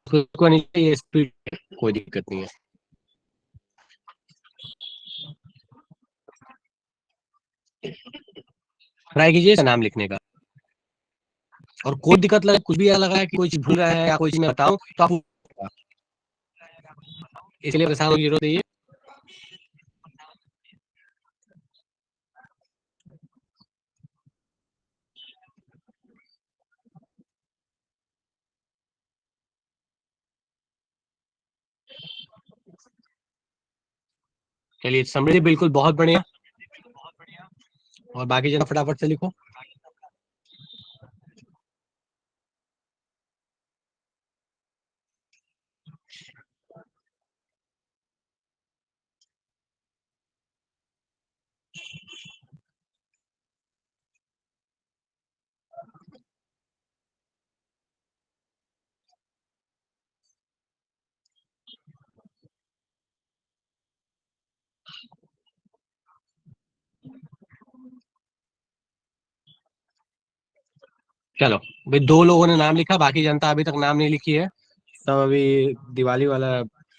उसको नहीं चाहिए स्पीड, कोई दिक्कत नहीं है। ट्राई कीजिए इसका नाम लिखने का। और कोई दिक्कत लगे, कुछ भी ऐसा लगा है कि कोई चीज भूल रहे हैं या कोई चीज मैं बताऊं तो आप इसलिए परेशान होने की जरूरत नहीं है। चलिए, समृद्धि बिल्कुल बहुत बढ़िया। और बाकी जना फटाफट से लिखो। चलो भाई, दो लोगों ने नाम लिखा, बाकी जनता अभी तक नाम नहीं लिखी है। सब अभी दिवाली वाला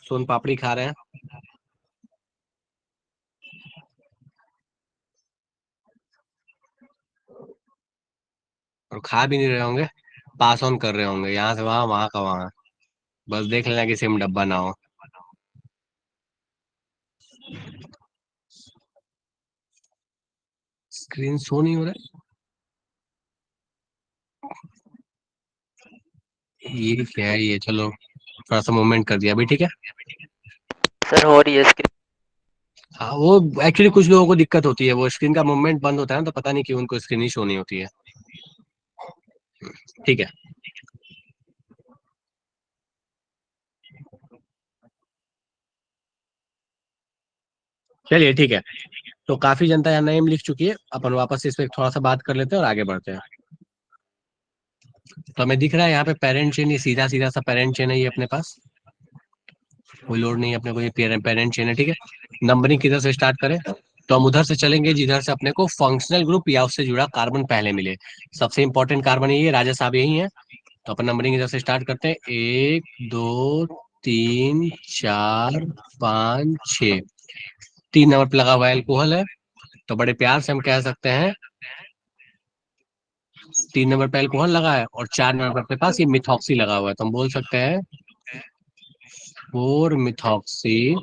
सोन पापड़ी खा रहे हैं। और खा भी नहीं रहे होंगे, पास ऑन कर रहे होंगे, यहाँ से वहां, वहां का वहां। बस देख लेना कि सेम डब्बा ना हो। स्क्रीन शो नहीं हो रहा है, ये क्या है ये? चलो थोड़ा सा मूवमेंट कर दिया अभी, ठीक है। सर हो रही है स्क्रीन। हाँ, वो एक्चुअली कुछ लोगों को दिक्कत होती है, वो स्क्रीन का मूवमेंट बंद होता है ना, तो पता नहीं क्यों उनको स्क्रीन ही शो नहीं होती है। ठीक है। चलिए ठीक है। तो काफी जनता यहाँ नेम लिख चुकी है, अपन वापस से इस पे थोड़ा सा बात कर लेते हैं और आगे बढ़ते हैं। तो हमें दिख रहा है यहाँ पे पेरेंट चेन, ये सीधा सीधा सा पेरेंट चेन है ये अपने पास। कोई लोड नहीं है अपने को, ये पेरेंट चेन है, ठीक है। नंबरिंग किधर से स्टार्ट करें? तो हम उधर से चलेंगे जिधर से अपने को फंक्शनल ग्रुप या उससे जुड़ा कार्बन पहले मिले। सबसे इंपॉर्टेंट कार्बन यही है, राजा साहब यही है। तो अपन नंबरिंग इधर से स्टार्ट करते हैं, 1 2 3 4 5 6। 3 नंबर पे लगा हुआ एल्कोहल है। तो बड़े प्यार से हम कह सकते हैं 3 नंबर पे एल्कोहल लगा है और 4 नंबर पे पास ये मिथॉक्सी लगा हुआ है, तो हम बोल सकते हैं 4 मिथॉक्सी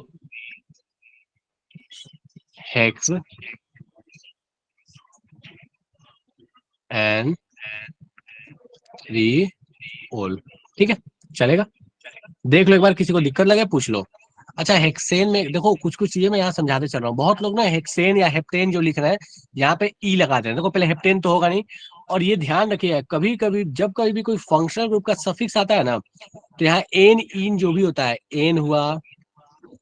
हेक्स एंड 3 ओल। ठीक है, चलेगा। देख लो एक बार, किसी को दिक्कत लगे पूछ लो। अच्छा, हेक्सेन में देखो कुछ कुछ चीजें मैं यहाँ समझाते चल रहा हूँ। बहुत लोग ना हेक्सेन या हेप्टेन जो लिख रहे हैं, यहाँ पे ई लगाते हैं। देखो पहले हेप्टेन तो होगा नहीं। और ये ध्यान रखिए, कभी कभी जब कभी भी कोई फंक्शनल ग्रुप का सफिक्स आता है ना, तो यहाँ एन इन जो भी होता है, एन हुआ,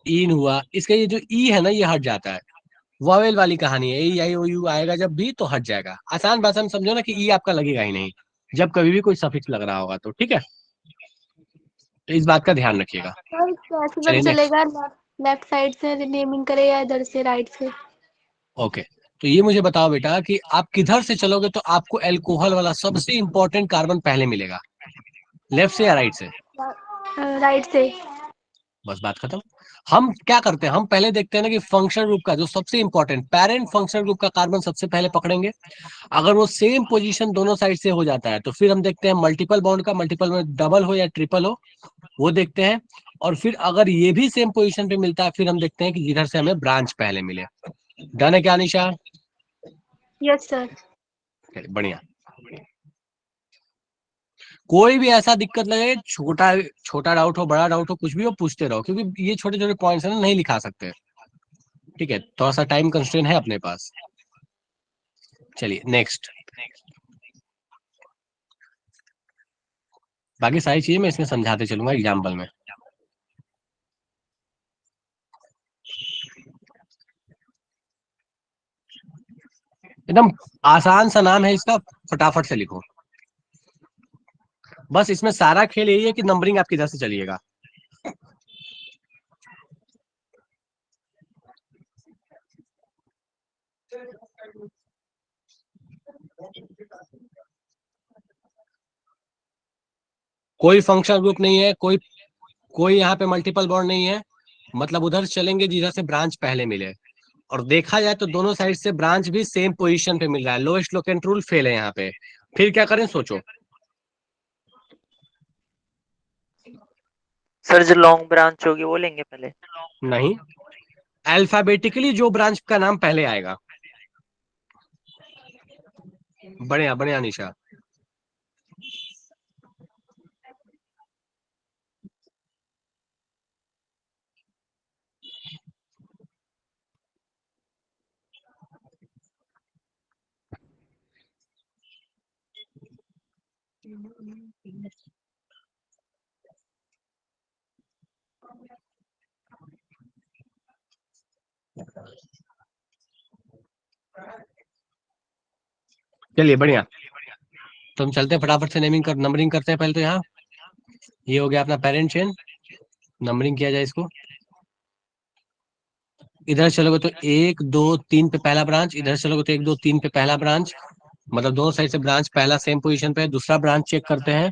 इन हुआ, इसका ये जो ई है ना, ये हट जाता है। वॉवेल वाली कहानी है, ए आई ओ यू आएगा जब भी तो हट जाएगा। आसान भाषा में समझो ना कि ई आपका लगेगा ही नहीं जब कभी भी कोई सफिक्स लग रहा होगा, तो ठीक है। तो इस बात का ध्यान रखिएगा। सर कैसे पता चलिए नेक्स्ट। चलेगा लेफ्ट साइड से नेमिंग करे या इधर से राइट से? ओके। तो ये मुझे बताओ बेटा कि आप किधर से चलोगे तो आपको एल्कोहल वाला सबसे इंपॉर्टेंट कार्बन पहले मिलेगा, लेफ्ट से या राइट से? राइट से। बस बात खत्म। हम क्या करते हैं, हम पहले देखते हैं ना कि फंक्शनल ग्रुप का जो सबसे इंपॉर्टेंट पेरेंट फंक्शनल ग्रुप का कार्बन सबसे पहले पकड़ेंगे। अगर वो सेम पोजीशन दोनों साइड से हो जाता है तो फिर हम देखते हैं मल्टीपल बॉन्ड का, मल्टीपल में डबल हो या ट्रिपल हो, वो देखते हैं। और फिर अगर ये भी सेम पोजीशन पे मिलता है, फिर हम देखते हैं कि जिधर से हमें ब्रांच पहले मिले। डन है क्या निशा? Yes sir. चलिए, बढ़िया। कोई भी ऐसा दिक्कत लगे, छोटा छोटा डाउट हो, बड़ा डाउट हो, कुछ भी हो, पूछते रहो, क्योंकि ये छोटे छोटे पॉइंट्स है ना, नहीं लिखा सकते। ठीक है, थोड़ा सा टाइम कंस्ट्रेंट है अपने पास। चलिए नेक्स्ट। बाकी सारी चीजें मैं इसमें समझाते चलूंगा एग्जाम्पल में। एकदम आसान सा नाम है इसका, फटाफट से लिखो। बस इसमें सारा खेल यही है कि नंबरिंग आप किधर से चलिएगा। कोई फंक्शनल ग्रुप नहीं है, कोई कोई यहाँ पे मल्टीपल बॉन्ड नहीं है, मतलब उधर चलेंगे जिधर से ब्रांच पहले मिले। और देखा जाए तो दोनों साइड से ब्रांच भी सेम पोजीशन पे मिल रहा है, लोएस्ट लोकेंट रूल फेल है यहाँ पे। फिर क्या करें सोचो। सर जो लॉन्ग ब्रांच होगी वो लेंगे पहले। नहीं, अल्फाबेटिकली जो ब्रांच का नाम पहले आएगा। बढ़िया बढ़िया निशा। चलिए बढ़िया, तो हम चलते हैं फटाफट से नेमिंग कर नंबरिंग करते हैं। पहले तो यहाँ ये हो गया अपना पेरेंट चेन, नंबरिंग किया जाए इसको। इधर चलोगे तो 1 2 3 पे पहला ब्रांच, इधर चलोगे तो 1 2 3 पे पहला ब्रांच, मतलब दोनों साइड से ब्रांच पहला सेम पोजीशन पे है। दूसरा ब्रांच चेक करते हैं।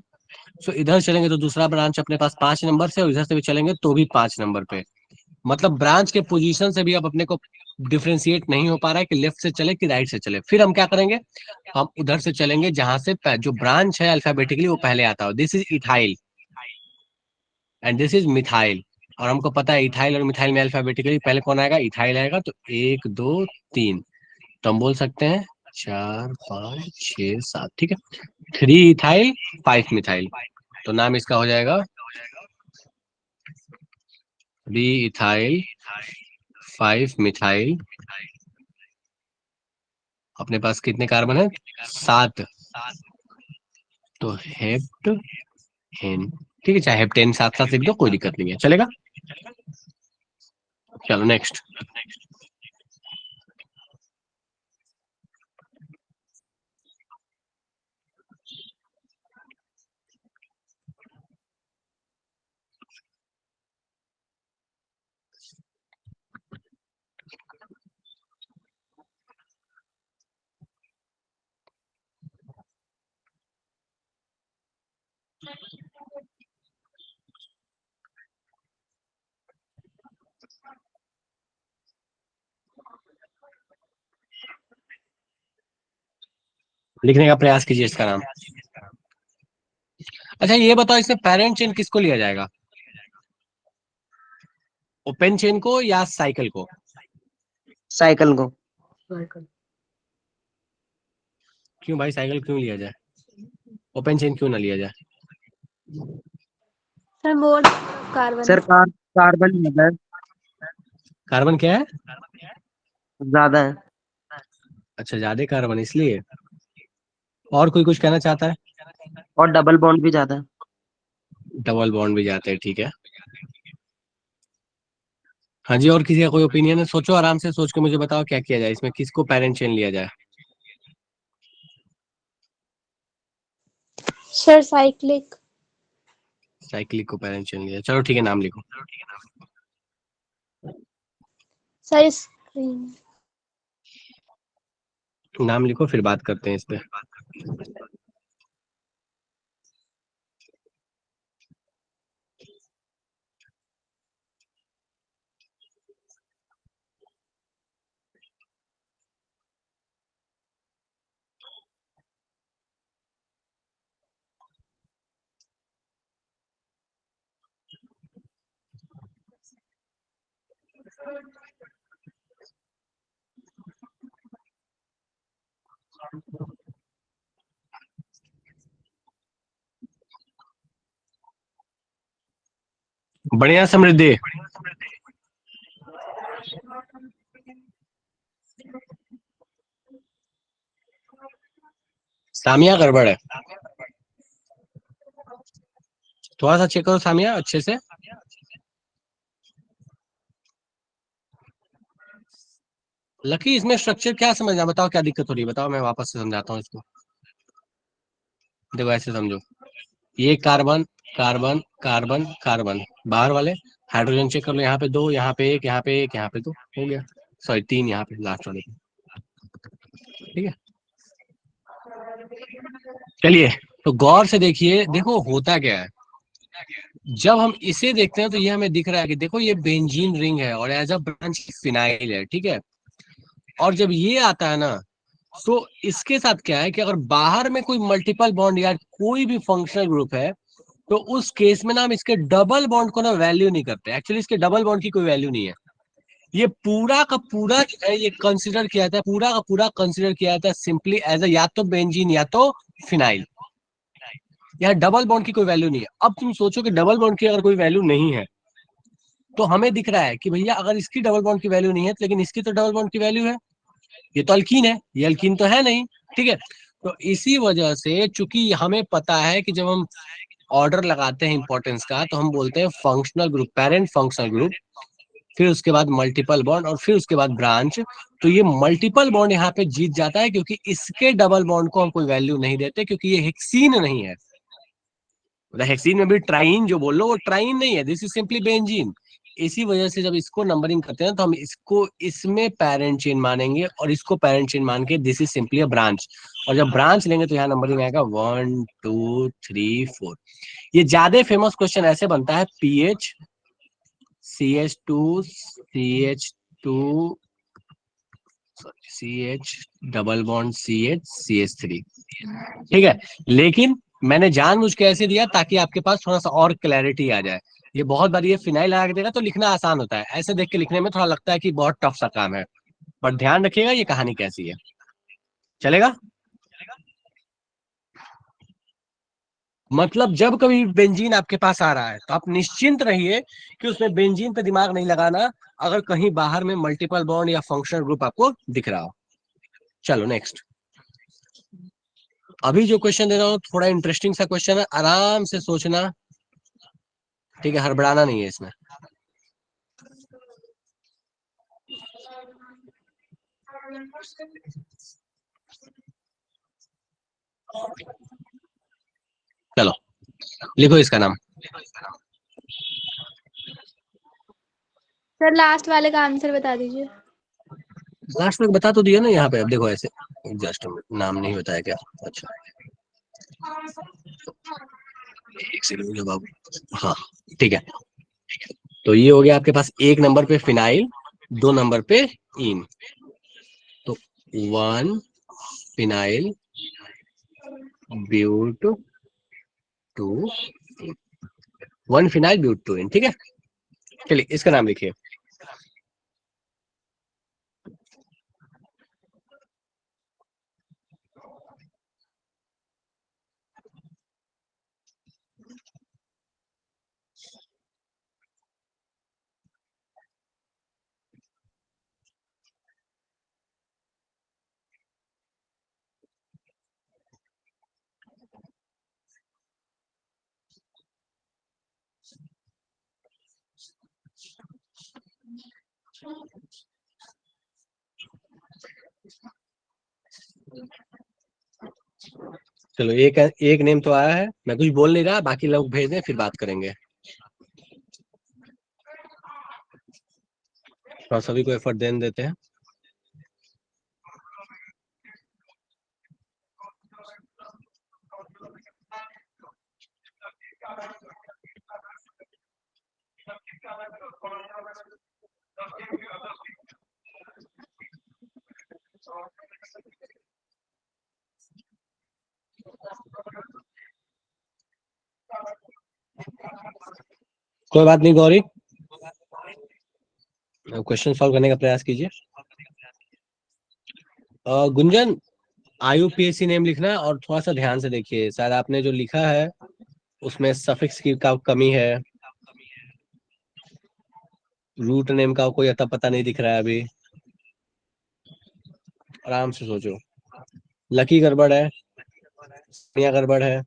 सो इधर चलेंगे तो दूसरा ब्रांच अपने पास 5 नंबर से, और इधर से भी चलेंगे तो भी 5 नंबर पे। मतलब ब्रांच के पोजीशन से भी अब अपने को डिफ्रेंशिएट नहीं हो पा रहा है कि लेफ्ट से चले कि राइट से चले। फिर हम क्या करेंगे, हम उधर से चलेंगे जहां से जो ब्रांच है अल्फाबेटिकली वो पहले आता हो। This is ethyl and this is methyl. और हमको पता है इथाइल और मिथाइल में अल्फाबेटिकली पहले कौन आएगा, इथाइल आएगा। तो 1 2 3, तो हम बोल सकते हैं 4 5 6 7, ठीक है। 3 इथाइल 5 मिथाइल, तो नाम इसका हो जाएगा 3 इथाइल 5 मिथाइल। अपने पास कितने कार्बन है, 7, तो हेप्ट एन, ठीक है। चाहे हेप्टेन साथ साथ लिख दो, कोई दिक्कत नहीं है, चलेगा। चलो नेक्स्ट। लिखने का प्रयास कीजिए इसका नाम। अच्छा ये बताओ, इसमें पेरेंट चेन किसको लिया जाएगा, ओपन चेन को या साइकिल को? साइकिल को। क्यों भाई, साइकिल क्यों लिया जाए, ओपन चेन क्यों ना लिया जाए? Sir more carbon. Sir carbon ज्यादा है। कार्बन क्या है? ज्यादा है। अच्छा ज्यादा कार्बन इसलिए। और कोई कुछ कहना चाहता है? और डबल बॉन्ड भी ज्यादा है। डबल बॉन्ड भी जाते हैं, ठीक है। हाँ जी, और किसी का कोई ओपिनियन है? सोचो, आराम से सोच के मुझे बताओ क्या किया जाए, इसमें किसको पेरेंट चेन लिया जाए। Sir cyclic. साइक्लिक को पेरेंट चेन लिया, चलो ठीक है, नाम लिखो। Sir screen. नाम लिखो, फिर बात करते हैं इस पे। बढ़िया समृद्धि। सामिया गड़बड़ है, थोड़ा सा चेक करो सामिया अच्छे से। लकी इसमें स्ट्रक्चर क्या समझना, बताओ क्या दिक्कत हो रही है, बताओ, मैं वापस से समझाता हूँ इसको। देखो ऐसे समझो, ये कार्बन कार्बन कार्बन कार्बन, बाहर वाले हाइड्रोजन चेक कर लो, यहाँ पे 2, यहाँ पे 1, यहाँ पे 1, यहाँ पे 2, हो गया। सॉरी 3 यहाँ पे लास्ट वाले पे, ठीक है। चलिए तो गौर से देखिए, देखो होता क्या है, जब हम इसे देखते हैं तो ये हमें दिख रहा है कि देखो ये बेंजीन रिंग है और एज अ ब्रांच फिनाइल है, ठीक है। और जब ये आता है ना, तो इसके साथ क्या है कि अगर बाहर में कोई मल्टीपल बॉन्ड या कोई भी फंक्शनल ग्रुप है, तो उस केस में ना हम इसके डबल बॉन्ड को ना वैल्यू नहीं करते। एक्चुअली इसके डबल बॉन्ड की कोई वैल्यू नहीं है। ये पूरा का पूरा जो है ये कंसिडर किया जाता है, पूरा का पूरा कंसिडर किया जाता है सिंपली एज अ या तो बेंजीन या तो फिनाइल। यहाँ डबल बॉन्ड की कोई वैल्यू नहीं है। अब तुम सोचो कि डबल बॉन्ड की अगर कोई वैल्यू नहीं है, तो हमें दिख रहा है कि भैया अगर इसकी डबल बॉन्ड की वैल्यू नहीं है, लेकिन इसकी तो डबल बॉन्ड की वैल्यू है। ये तो अल्कीन है, ये अल्कीन तो है नहीं, ठीक है। तो इसी वजह से चूंकि हमें पता है कि जब हम ऑर्डर लगाते हैं इंपॉर्टेंस का, तो हम बोलते हैं functional group, parent functional group, फिर उसके बाद मल्टीपल बॉन्ड और फिर उसके बाद ब्रांच। तो ये मल्टीपल बॉन्ड यहाँ पे जीत जाता है, क्योंकि इसके डबल बॉन्ड को हम कोई वैल्यू नहीं देते, क्योंकि ये हेक्सीन नहीं है। मतलब हेक्सीन में भी ट्राइन जो बोल लो, वो ट्राइन नहीं है, दिस इज सिंपली बेंजीन। इसी वजह से जब इसको नंबरिंग करते हैं तो हम इसको इसमें पेरेंट चेन मानेंगे और इसको पेरेंट चेन मान के this is simply a branch. और जब ब्रांच लेंगे तो यहाँ नंबरिंग आएगा 1 2 3 4। ये ज्यादा फेमस क्वेश्चन ऐसे बनता है, pH CH2 CH double bond CH3, ठीक है। लेकिन मैंने जानबूझ के ऐसे दिया ताकि आपके पास थोड़ा सा और क्लैरिटी आ जाए। ये बहुत बार ये फिनाइल लगा के देगा तो लिखना आसान होता है, ऐसे देख के लिखने में थोड़ा लगता है कि बहुत टफ सा काम है। पर ध्यान रखिएगा ये कहानी कैसी है। चलेगा? मतलब जब कभी बेंजीन आपके पास आ रहा है तो आप निश्चिंत रहिए कि उसमें बेंजीन पे दिमाग नहीं लगाना, अगर कहीं बाहर में मल्टीपल बॉन्ड या फंक्शनल ग्रुप आपको दिख रहा हो। चलो नेक्स्ट। अभी जो क्वेश्चन दे रहा हूँ थोड़ा इंटरेस्टिंग सा क्वेश्चन है, आराम से सोचना, ठीक है, हड़बड़ाना नहीं है इसमें। चलो लिखो इसका नाम। सर लास्ट वाले का आंसर बता दीजिए। लास्ट में बता तो दिया ना यहाँ पे, अब देखो ऐसे जस्ट नाम नहीं बताया क्या? अच्छा एक सेकंड बाबू, हाँ ठीक है। तो ये हो गया आपके पास, एक नंबर पे फिनाइल, दो नंबर पे इन। तो 1 फिनाइल ब्यूट 2 1 फिनाइल ब्यूट 2 इन, ठीक है। चलिए इसका नाम लिखिए। चलो एक एक नेम तो आया है, मैं कुछ बोल नहीं रहा, बाकी लोग भेज दें फिर बात करेंगे। और सभी को एफर्ट देने देते हैं। कोई बात नहीं गौरी, क्वेश्चन सॉल्व करने का प्रयास कीजिए। गुंजन, IUPAC नेम लिखना है और थोड़ा सा ध्यान से देखिए, शायद आपने जो लिखा है उसमें सफिक्स की का कमी है, रूट नेम का कोई अता पता नहीं दिख रहा है अभी। आराम से सोचो। लकी गड़बड़ है, सोनिया गड़बड़ है।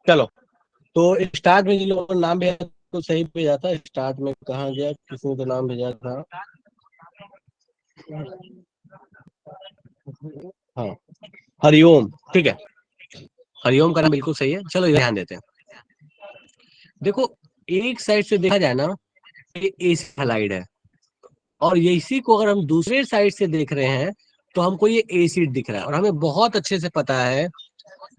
चलो तो स्टार्ट में जिन लोगों ने नाम भेजा तो सही भेजा था, स्टार्ट में कहाँ गया, किसने तो नाम भेजा था। हाँ हरिओम, ठीक है, हरिओम का नाम बिल्कुल सही है। चलो इधर ध्यान देते हैं। देखो, एक साइड से देखा जाए ना, ये एसिड हैलाइड है, और ये इसी को अगर हम दूसरे साइड से देख रहे हैं तो हमको ये एसिड दिख रहा है। और हमें बहुत अच्छे से पता है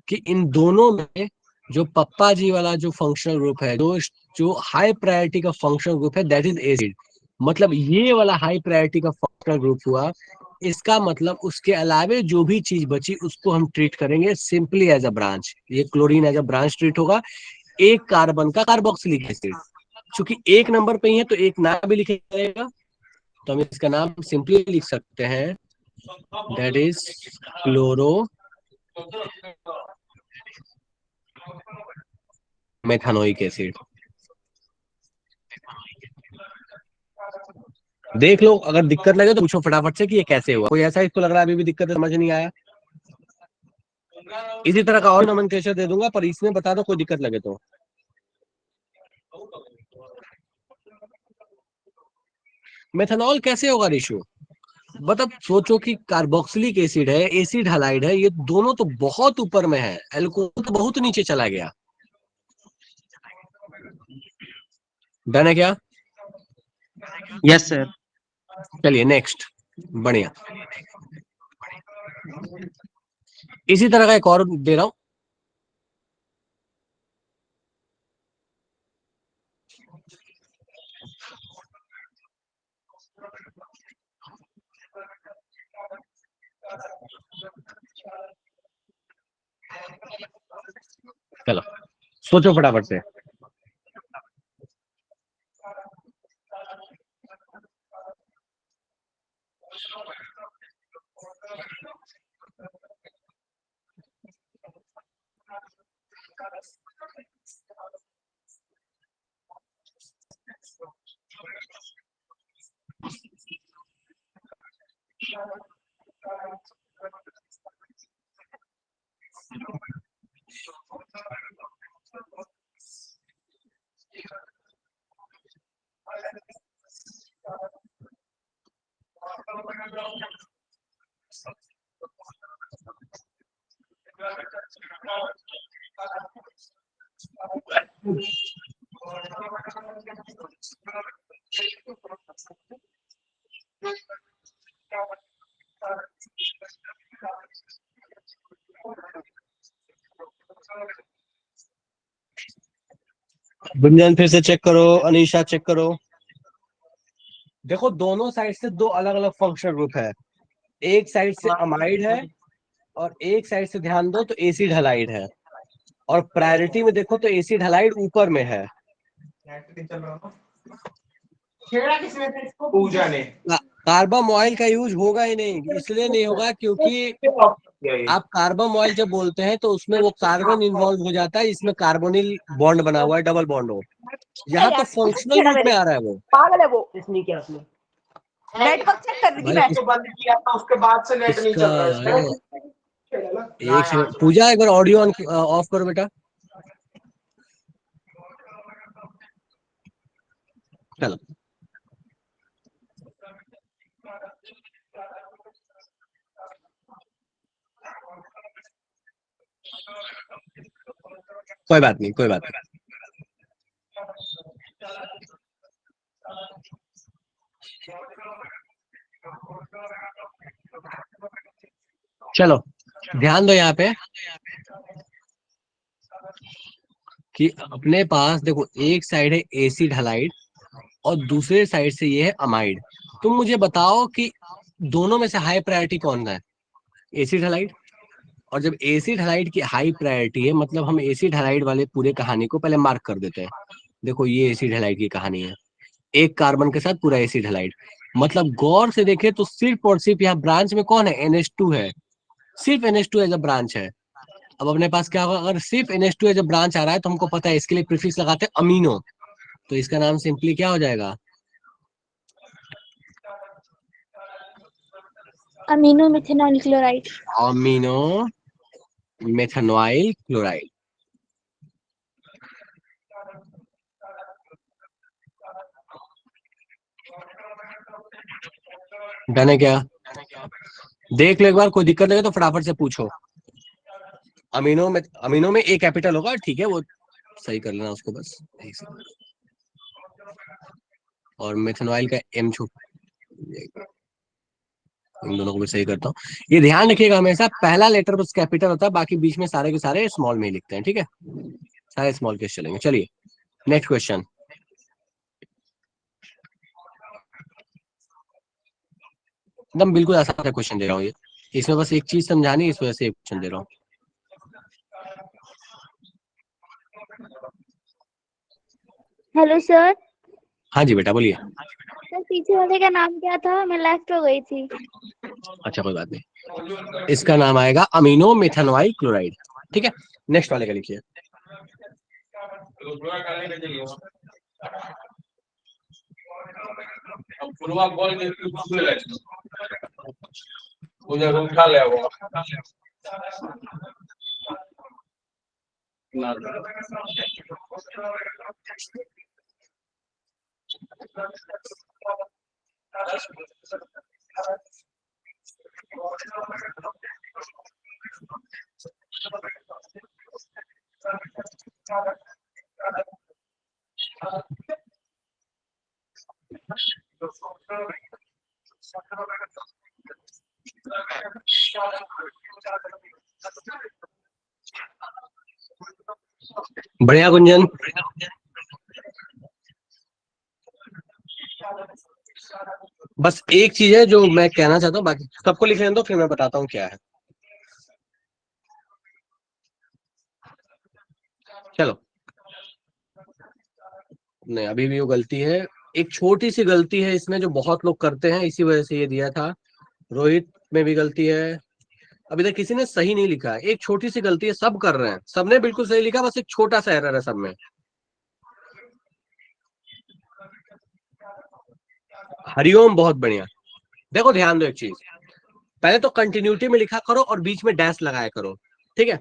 कि इन दोनों में जो पप्पा जी वाला जो फंक्शनल ग्रुप है, जो जो हाई प्रायोरिटी का फंक्शनल ग्रुप है, दैट इज एसिड। मतलब ये वाला हाई प्रायोरिटी का फंक्शनल ग्रुप हुआ, इसका मतलब उसके अलावे जो भी चीज बची उसको हम ट्रीट करेंगे सिंपली एज अ ब्रांच। ये chlorine as a branch treat होगा। एक कार्बन का कार्बोक्सिलिक एसिड, चूंकि एक नंबर पे ही है तो एक नाम भी लिखा जाएगा, तो हम इसका नाम सिंपली लिख सकते हैं, दैट इज क्लोरो मेथानोइक एसिड। देख लो, अगर दिक्कत लगे तो पूछो फटाफट से कि ये कैसे हुआ। कोई ऐसा इसको लग रहा है अभी भी दिक्कत है, समझ नहीं आया? इसी तरह का और नोमेनक्लेचर दे दूंगा, पर इसमें बता दो कोई दिक्कत लगे तो। मेथनॉल कैसे होगा रिशु? मतलब सोचो कि कार्बोक्सिलिक एसिड है, एसिड हैलाइड है, ये दोनों तो बहुत ऊपर में है, एल्कोहल तो बहुत नीचे चला गया। डन है क्या? Yes sir. चलिए नेक्स्ट। बढ़िया। इसी तरह का एक और दे रहा हूं। चलो सोचो फटाफट से। गुंजन फिर से चेक करो, अनीशा चेक करो। देखो, दोनों साइड से दो अलग अलग फंक्शनल ग्रुप है। एक साइड से अमाइड है और एक साइड से ध्यान दो तो एसिड हलाइड है। और प्रायोरिटी में देखो तो एसिड हलाइड ऊपर में है। पूजा ने कार्बन ऑयल का यूज होगा ही नहीं, इसलिए नहीं होगा क्योंकि आप कार्बन ऑयल जब बोलते हैं तो उसमें वो कार्बन इन्वॉल्व हो जाता है, इसमें कार्बोनिल बॉन्ड बना हुआ है, डबल बॉन्ड हो। यहाँ तो फंक्शनल ग्रुप में आ रहा है वो। पागल है वो। इसने क्या किया नेटवर्क चेक कर रही थी भाई मैं। तो बंद किया था उसके बाद से नेट नहीं इसका चल रहा है देखो, इसका एक सेकंड पूजा, एक बार ऑडियो ऑफ करो बेटा। चलो कोई बात नहीं, कोई बात नहीं। चलो ध्यान दो यहाँ पे कि अपने पास देखो, एक साइड है एसिड हलाइड और दूसरे साइड से ये है अमाइड। तुम मुझे बताओ कि दोनों में से हाई प्रायोरिटी कौन सा है? Acid halide. और जब एसिड हलाइड की हाई प्रायोरिटी है, मतलब हम एसिड हलाइड वाले पूरे कहानी को पहले मार्क कर देते हैं। देखो, ये एसिड हलाइड की कहानी है, एक कार्बन के साथ पूरा एसिड हलाइड। मतलब गौर से देखे तो सिर्फ और सिर्फ यहाँ ब्रांच में कौन है? NH2 है, सिर्फ NH2 एज अ ब्रांच है। अब अपने पास क्या होगा, अगर सिर्फ NH2 एज अ ब्रांच आ रहा है तो हमको पता है इसके लिए प्रीफिक्स लगाते हैं अमीनो, तो इसका नाम सिंपली क्या हो जाएगा? Amino methanol chloride. Amino methanoyl chloride. Done है क्या? देख लो एक बार, कोई दिक्कत लगे तो फटाफट से पूछो। अमीनो में ए कैपिटल होगा, ठीक है, वो सही कर लेना उसको बस। एक सेकंड। और मेथनॉइल का एम छुप, इन दोनों को भी सही करता हूँ। ये ध्यान रखिएगा हमेशा पहला लेटर बस कैपिटल होता है, बाकी बीच में सारे के सारे स्मॉल में ही लिखते हैं, ठीक है, सारे स्मॉल केस चलेंगे। चलिए नेक्स्ट क्वेश्चन। एकदम बिल्कुल आसान सा क्वेश्चन दे रहा हूँ ये, इसमें बस एक चीज समझानी, इस वजह से एक क्वेश्चन दे रहा हूँ। Hello sir. हाँ जी बेटा बोलिए। सर पीछे वाले का नाम क्या था, मैं लेफ्ट हो गई थी। अच्छा कोई बात नहीं, इसका नाम आएगा अमीनो मेथनॉइल क्लोराइड, ठीक है। नेक्स्ट वाले का लिखिए। बढ़िया गुंजन। बस एक चीज है जो मैं कहना चाहता हूँ, बाकी सबको लिख लेने दो, फिर मैं बताता हूँ क्या है। चलो नहीं, अभी भी वो गलती है, एक छोटी सी गलती है इसमें जो बहुत लोग करते हैं, इसी वजह से ये दिया था। रोहित में भी गलती है, अभी तक किसी ने सही नहीं लिखा है, एक छोटी सी गलती है, सब कर रहे हैं, सबने बिल्कुल सही लिखा, बस एक छोटा सा एरर है सब में। हरिओम बहुत बढ़िया। देखो ध्यान दो एक चीज, पहले तो कंटिन्यूटी में लिखा करो और बीच में डैश लगाया करो, ठीक है,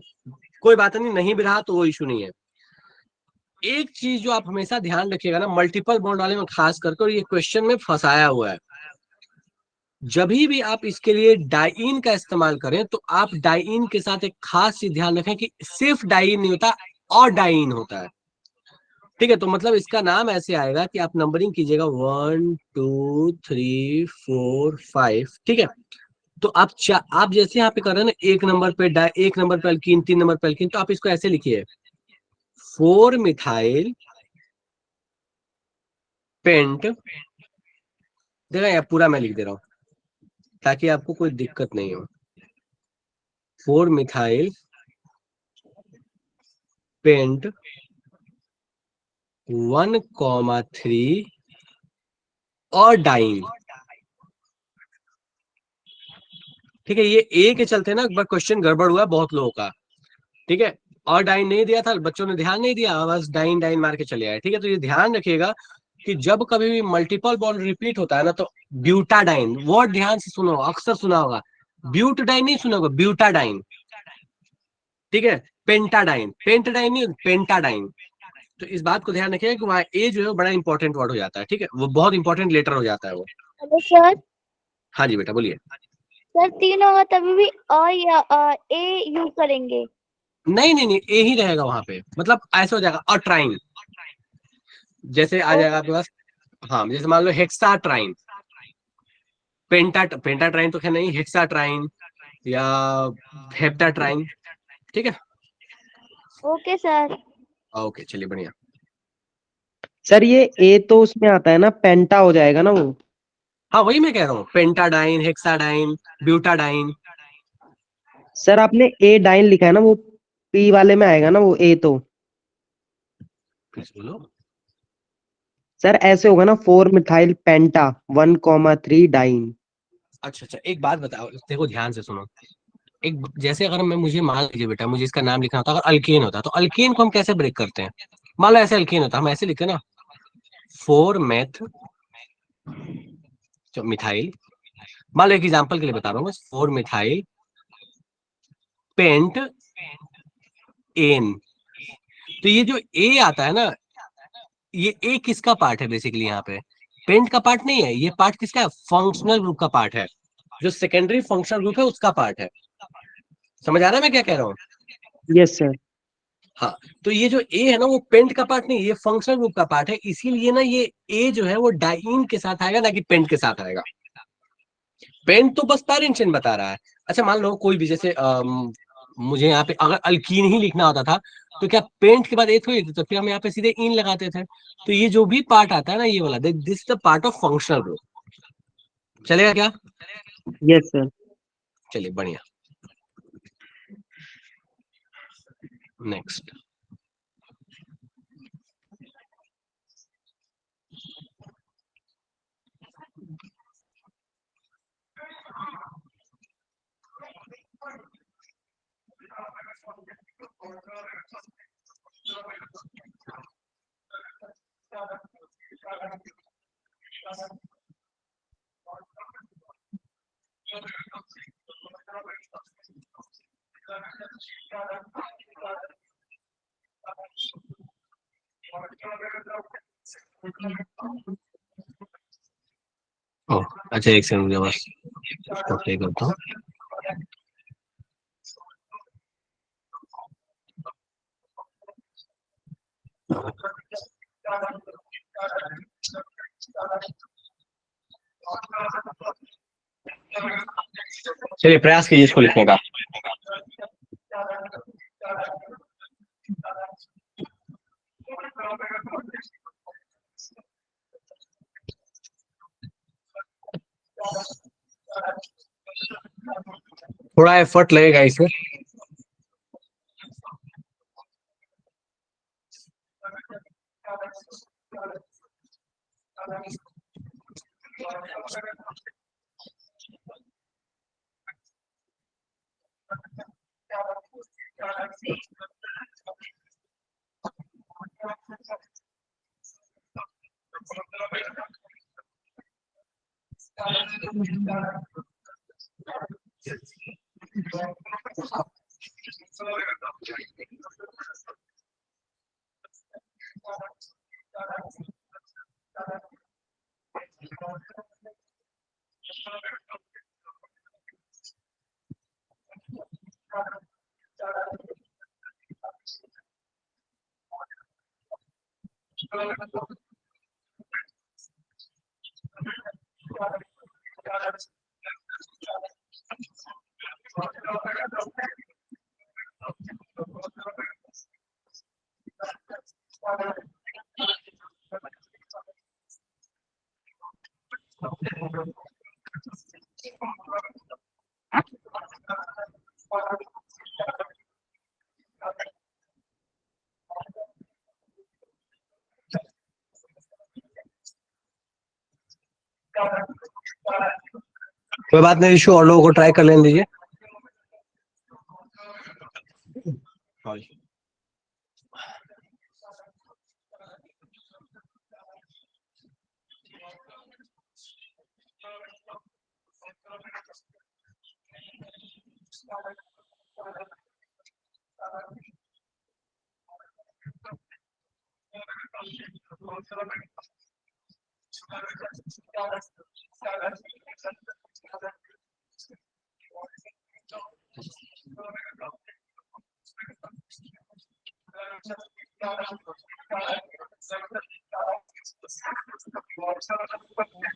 कोई बात नहीं, नहीं भी रहा तो वो इशू नहीं है। एक चीज जो आप हमेशा ध्यान रखिएगा ना, मल्टीपल बॉन्ड वाले में खास करके, और ये क्वेश्चन में फंसाया हुआ है, जब भी आप इसके लिए डाइइन का इस्तेमाल करें तो आप डाइइन के साथ एक खास चीज ध्यान रखें कि सिर्फ डाइइन नहीं होता, और डाइइन होता है, ठीक है। तो मतलब इसका नाम ऐसे आएगा कि आप नंबरिंग कीजिएगा 1 2 3 4 5, ठीक है। तो आप जैसे यहाँ पे कर रहे हैं ना, एक नंबर पे अल्कीन, 3 नंबर पे अल्कीन, तो आप इसको ऐसे लिखिए 4 मिथाइल पेंट, देखा यार पूरा मैं लिख दे रहा हूँ ताकि आपको कोई दिक्कत नहीं हो। 4 मिथाइल पेंट 1,3 और डाइन, ठीक है। ये ए के चलते ना एक बार क्वेश्चन गड़बड़ हुआ बहुत लोगों का, ठीक है, और डाइन नहीं दिया था, बच्चों ने ध्यान नहीं दिया, बस डाइन डाइन मार के चले आए, ठीक है। तो ये ध्यान रखिएगा कि जब कभी भी मल्टीपल बॉन्ड रिपीट होता है ना, तो ब्यूटाडाइन, वर्ड ध्यान से सुनो, अक्सर सुना होगा, ब्यूटाडाइन नहीं सुना होगा, ब्यूटाडाइन, ठीक है। पेंटाडाइन, पेंटाडाइन नहीं, पेंटाडाइन। तो इस बात को ध्यान रखिएगा कि वहाँ ए जो है वो बड़ा इंपॉर्टेंट वर्ड हो जाता है, ठीक है, वो बहुत इंपॉर्टेंट लेटर हो जाता है वो। Hello sir. हाँ जी बेटा बोलिए। सर 3 होगा तभी भी अ या ए यूज करेंगे। नहीं नहीं नहीं, ए ही रहेगा वहां पे, मतलब ऐसे हो जाएगा अट्राइन, जैसे आ जाएगा आपके पास, हाँ जैसे मान लो हेक्साट्राइन, पेंटाट्राइन तो खैर नहीं, हेक्साट्राइन या हेप्टाट्राइन, ठीक है। Okay sir. ओके चलिए बढ़िया। सर ये ए तो उसमें आता है ना, पेंटा हो जाएगा ना वो। हाँ वही मैं कह रहा हूँ, पेंटाडाइन, हेक्साडाइन, ब्यूटाडाइन। सर आपने ए डाइन लिखा है ना, वो पी वाले में आएगा ना वो ए तो। प्लीज बोलो। सर ऐसे होगा ना, 4 मिथाइल पेंटा 1,3 डाइन। अच्छा अच्छा, एक बात बताओ, देखो ध्यान से सुनो, एक जैसे अगर मुझे मान लीजिए बेटा, मुझे इसका नाम लिखना होता, अगर अल्केन होता तो अल्केन को हम कैसे ब्रेक करते हैं, मान लो ऐसे अल्केन होता, हम ऐसे लिखते ना, 4 मेथ मिथाइल, मान लो एक एग्जांपल के लिए बता रहा हूँ, 4 मिथाइल पेंट एन। तो ये जो ए आता है ना, ये ए किसका पार्ट है बेसिकली, यहाँ पे पेंट का पार्ट नहीं है, ये पार्ट किसका है, फंक्शनल ग्रुप का पार्ट है, जो सेकेंडरी फंक्शनल ग्रुप है उसका पार्ट है। समझ आ रहा है मैं क्या कह रहा हूँ? Yes sir. हाँ, तो ये जो ए है ना वो पेंट का पार्ट नहीं, ये फंक्शनल ग्रुप का पार्ट है, इसीलिए ना ये ए जो है वो डाइईन के साथ आएगा ना कि पेंट के साथ आएगा। पेंट तो बस पैरेंट चेन बता रहा है। अच्छा मान लो कोई भी जैसे मुझे यहाँ पे अगर अल्कीन ही लिखना होता था तो क्या पेंट के बाद ए थोड़ी तो फिर हम यहाँ पे सीधे इन लगाते थे। तो ये जो भी पार्ट आता है ना ये वाला, this the part of functional group. चलेगा क्या? Yes sir. चलिए बढ़िया। नेक्स्ट। ओह अच्छा, एक सेकंड मुझे बस इसको प्ले करता हूँ। चलिए प्रयास कीजिए इसको लिखने का। थोड़ा एफर्ट लगेगा इसमें। कोई बात नहीं इशू, और लोगों को ट्राई कर लेने दीजिए।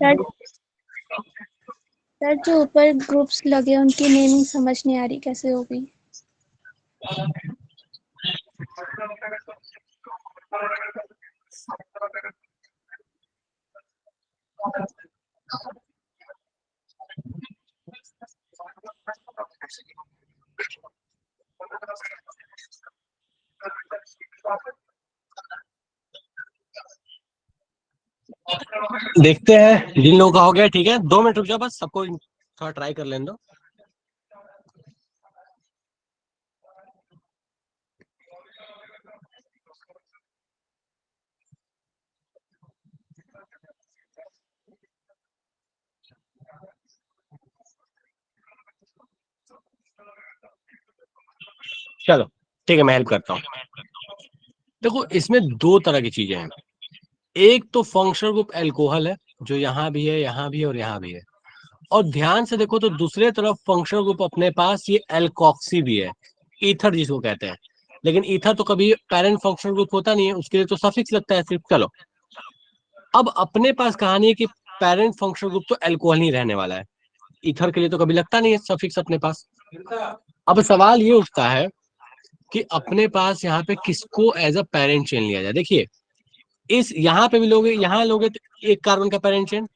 सर सर जो ऊपर ग्रुप्स लगे उनकी नेमिंग समझ नहीं आ रही कैसे होगी। देखते हैं जिन लोगों का हो गया ठीक है, 2 मिनट रुक जाओ बस, सबको थोड़ा ट्राई कर लेने दो। चलो ठीक है, मैं हेल्प करता हूँ। देखो इसमें 2 तरह की चीजें हैं। एक तो फंक्शनल ग्रुप एल्कोहल है जो यहाँ भी है, यहाँ भी है और यहाँ भी है। और ध्यान से देखो तो दूसरे तरफ फंक्शनल ग्रुप अपने पास ये एल्कोक्सी भी है। ईथर जिसको कहते हैं। लेकिन ईथर तो कभी पेरेंट फंक्शनल ग्रुप होता नहीं है, उसके लिए तो सफिक्स लगता है सिर्फ। चलो, अब अपने पास कहानी है कि पेरेंट फंक्शनल ग्रुप तो अल्कोहल नहीं रहने वाला है, ईथर के लिए तो कभी लगता नहीं है सफिक्स अपने पास। अब सवाल ये उठता है कि अपने पास यहाँ पे किसको एज अ पेरेंट चेन लिया जाए। देखिए, इस यहाँ पे भी लोगे, यहाँ लोगे तो एक कार्बन का पेरेंट चेन,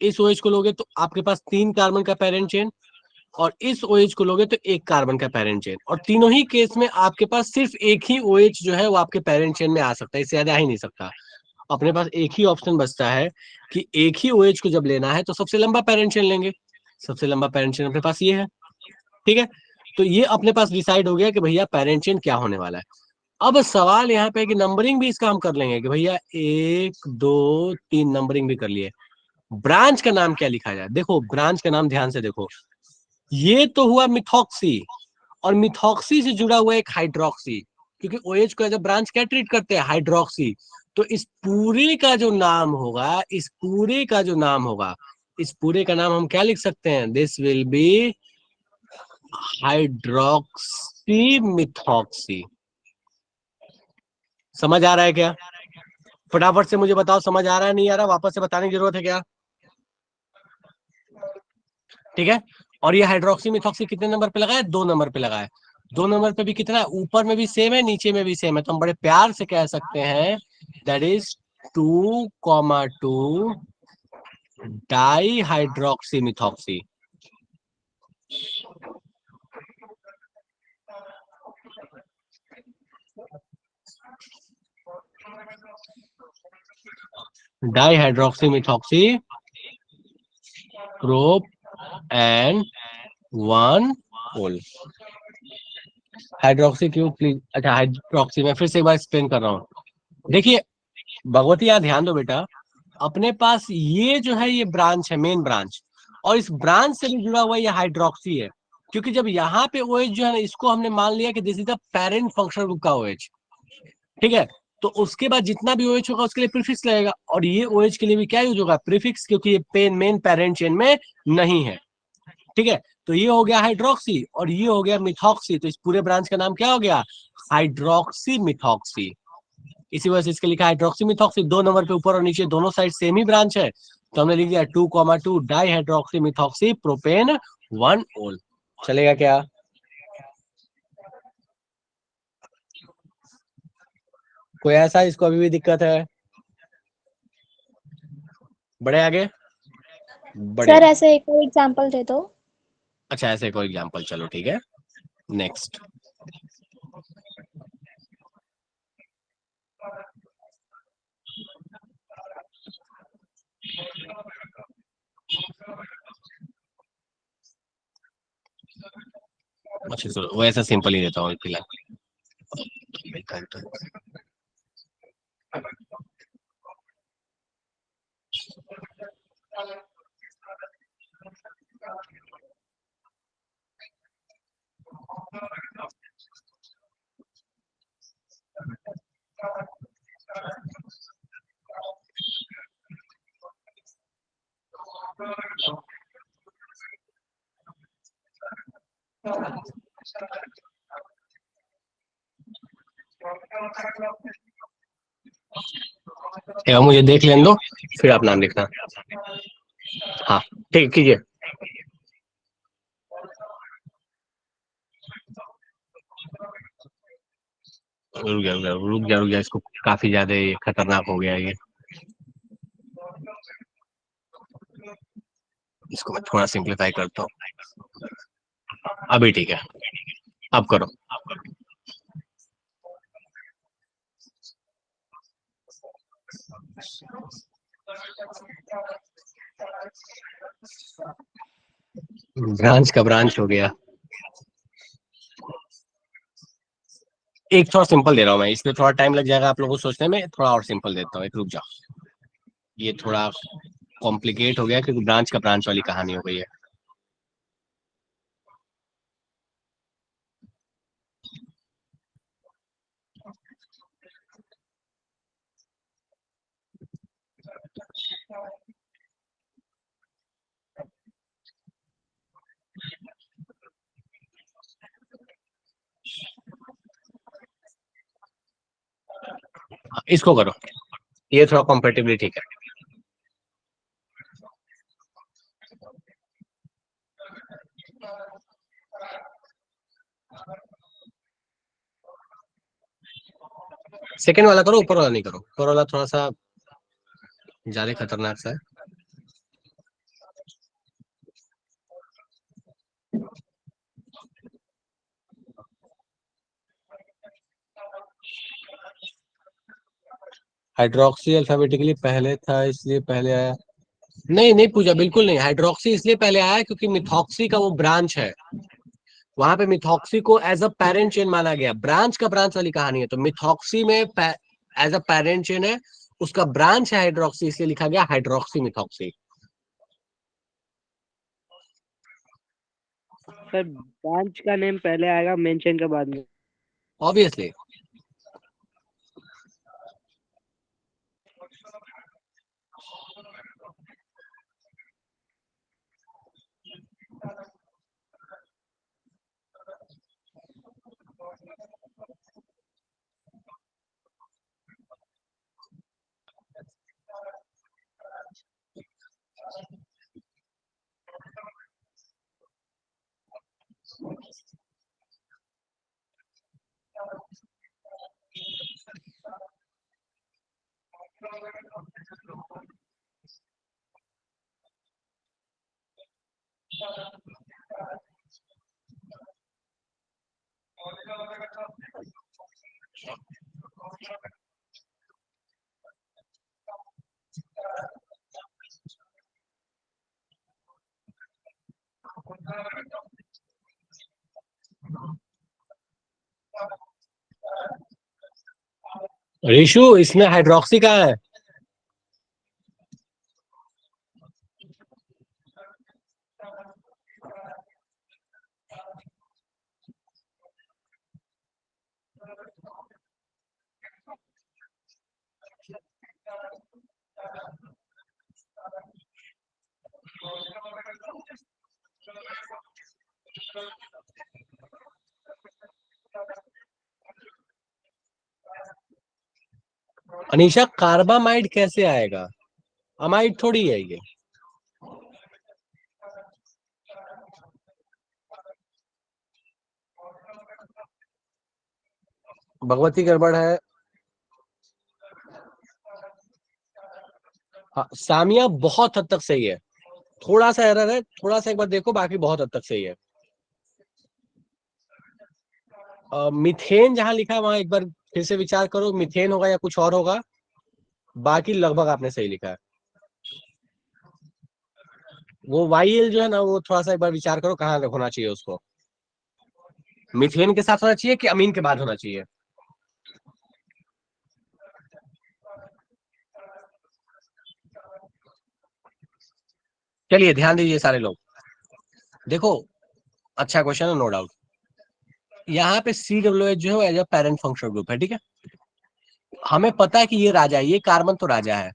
इस OH को लोगे तो आपके पास 3 कार्बन का पेरेंट चेन, और इस OH को लोगे तो 1 कार्बन का पेरेंट चेन। और तीनों ही केस में आपके पास सिर्फ एक ही OH जो है वो आपके पेरेंट चेन में आ सकता है, इससे ज्यादा आ ही नहीं सकता। अपने पास एक ही ऑप्शन बचता है कि एक ही OH को जब लेना है तो सबसे लंबा पेरेंट चेन लेंगे। सबसे लंबा पेरेंट चेन अपने पास ये है, ठीक है। तो ये अपने पास डिसाइड हो गया कि भैया पेरेंट चेन क्या होने वाला है। अब सवाल यहाँ पे है कि नंबरिंग भी इसका हम कर लेंगे कि भैया 1 2 3 नंबरिंग भी कर लिए। ब्रांच का नाम क्या लिखा जाए? देखो, ब्रांच का नाम ध्यान से देखो, ये तो हुआ मिथॉक्सी, और मिथॉक्सी से जुड़ा हुआ एक हाइड्रोक्सी, क्योंकि OH को एज अ ब्रांच क्या ट्रीट करते हैं? हाइड्रोक्सी। तो इस पूरे का जो नाम होगा, इस पूरे का जो नाम होगा, इस पूरे का नाम हम क्या लिख सकते हैं? This will be hydroxy methoxy. समझ आ रहा है क्या? फटाफट से मुझे बताओ, समझ आ रहा है नहीं आ रहा? वापस से बताने की जरूरत है क्या? ठीक है। और ये हाइड्रोक्सी मिथॉक्सी कितने नंबर पे लगा है? 2 नंबर पे लगा है। 2 नंबर पे भी कितना है? ऊपर में भी सेम है, नीचे में भी सेम है। तो हम बड़े प्यार से कह सकते हैं that is 2,2 di hydroxy methoxy. Di hydroxy methoxy prop and 1 ओल। हाइड्रोक्सी क्यों प्लीज? अच्छा, हाइड्रोक्सी मैं फिर से एक बार एक्सप्लेन कर रहा हूँ। देखिए भगवती, यहाँ ध्यान दो बेटा, अपने पास ये जो है ये ब्रांच है, मेन ब्रांच, और इस ब्रांच से भी जुड़ा हुआ ये हाइड्रोक्सी है। क्योंकि जब यहाँ पे OH जो है ना, इसको हमने मान लिया कि this is the parent functional group का OH, ठीक है। तो उसके बाद जितना भी OH होगा उसके लिए प्रीफिक्स लगेगा, और ये OH के लिए भी क्या यूज होगा? प्रीफिक्स, क्योंकि ये मेन पेरेंट चेन में नहीं है, ठीक है। तो ये हो गया हाइड्रोक्सी, और ये हो गया मिथॉक्सी। तो इस पूरे ब्रांच का नाम क्या हो गया? Hydroxy methoxy. इसी वजह से इसके लिखा हाइड्रोक्सी मिथॉक्सी। 2 नंबर पे ऊपर और नीचे दोनों साइड सेम ही ब्रांच है, तो हमने लिख दिया 2,2 डाई हाइड्रोक्सी मिथॉक्सी प्रोपेन 1 ओल। चलेगा क्या? कोई ऐसा इसको अभी भी दिक्कत है? बड़े आगे, बड़े सर आगे। ऐसे एक और एग्जांपल दे दो। अच्छा, ऐसे कोई एग्जांपल, चलो ठीक है, नेक्स्ट। अच्छा चलो, वो ऐसा सिंपल ही देता हूँ फिलहाल। मुझे देख लेने दो, फिर आप नाम लिखना। हाँ, ठीक कीजिए। रुक गया, इसको काफी ज्यादा ये खतरनाक हो गया ये। इसको मैं थोड़ा सिंप्लीफाई करता हूँ। अभी ठीक है, अब करो। ब्रांच का ब्रांच हो गया। एक थोड़ा सिंपल दे रहा हूँ मैं, इसमें थोड़ा टाइम लग जाएगा आप लोगों को सोचने में, थोड़ा और सिंपल देता हूँ, एक रुक जाओ। ये थोड़ा कॉम्प्लिकेट हो गया क्योंकि ब्रांच का ब्रांच वाली कहानी हो गई है। इसको करो, ये थोड़ा कॉम्पेटिबली ठीक है। सेकेंड वाला करो, ऊपर वाला नहीं करो, ऊपर वाला थोड़ा सा ज्यादा खतरनाक सा है। हाइड्रोक्सी अल्फाबेटिकली पहले था इसलिए पहले आया। नहीं नहीं पूजा, बिल्कुल नहीं। हाइड्रोक्सी इसलिए पहले आया क्योंकि मिथॉक्सी का वो ब्रांच है, वहां पे मिथॉक्सी को एज अ पेरेंट चेन माना गया। ब्रांच का ब्रांच वाली कहानी है, तो मिथॉक्सी में एज अ पेरेंट चेन है, उसका ब्रांच है हाइड्रोक्सी, इसलिए लिखा गया हाइड्रोक्सी मिथॉक्सी। सर ब्रांच का नेम पहले आएगा, मेन चेन के बाद में। ऑब्वियसली। ऋषु, इसमें हाइड्रोक्सी कहाँ है? अनीशा, कार्बामाइड कैसे आएगा? अमाइड थोड़ी है ये। भगवती गड़बड़ है। हाँ, सामिया बहुत हद तक सही है, थोड़ा सा एरर है, थोड़ा सा एक बार देखो, बाकी बहुत हद तक सही है। मिथेन जहां लिखा है वहां एक बार फिर से विचार करो, मिथेन होगा या कुछ और होगा। बाकी लगभग आपने सही लिखा है। वो वाईएल जो है ना, वो थोड़ा सा एक बार विचार करो कहाँ होना चाहिए उसको। मिथेन के साथ होना चाहिए कि अमीन के बाद होना चाहिए? चलिए ध्यान दीजिए सारे लोग, देखो अच्छा क्वेश्चन है, नो डाउट। यहाँ पे CWH जो है as a parent functional group है, ठीक है। हमें पता है कि ये राजा है, ये कार्बन तो राजा है,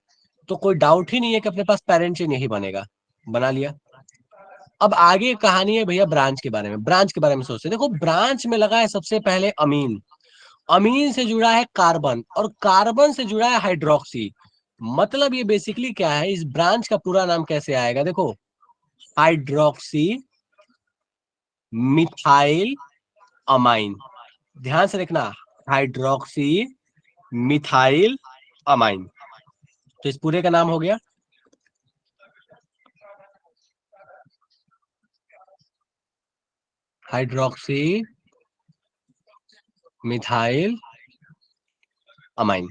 तो कोई डाउट ही नहीं है कि अपने पास पेरेंट चेन यही बनेगा। बना लिया। अब आगे कहानी है भैया ब्रांच के बारे में। ब्रांच के बारे में सोचते देखो, ब्रांच में लगा है सबसे पहले अमीन, अमीन से जुड़ा है कार्बन, और कार्बन से जुड़ा है हाइड्रोक्सी। मतलब ये बेसिकली क्या है, इस ब्रांच का पूरा नाम कैसे आएगा? देखो, हाइड्रोक्सी मिथाइल अमाइन। ध्यान से देखना, हाइड्रोक्सी मिथाइल अमाइन। तो इस पूरे का नाम हो गया हाइड्रोक्सी मिथाइल अमाइन,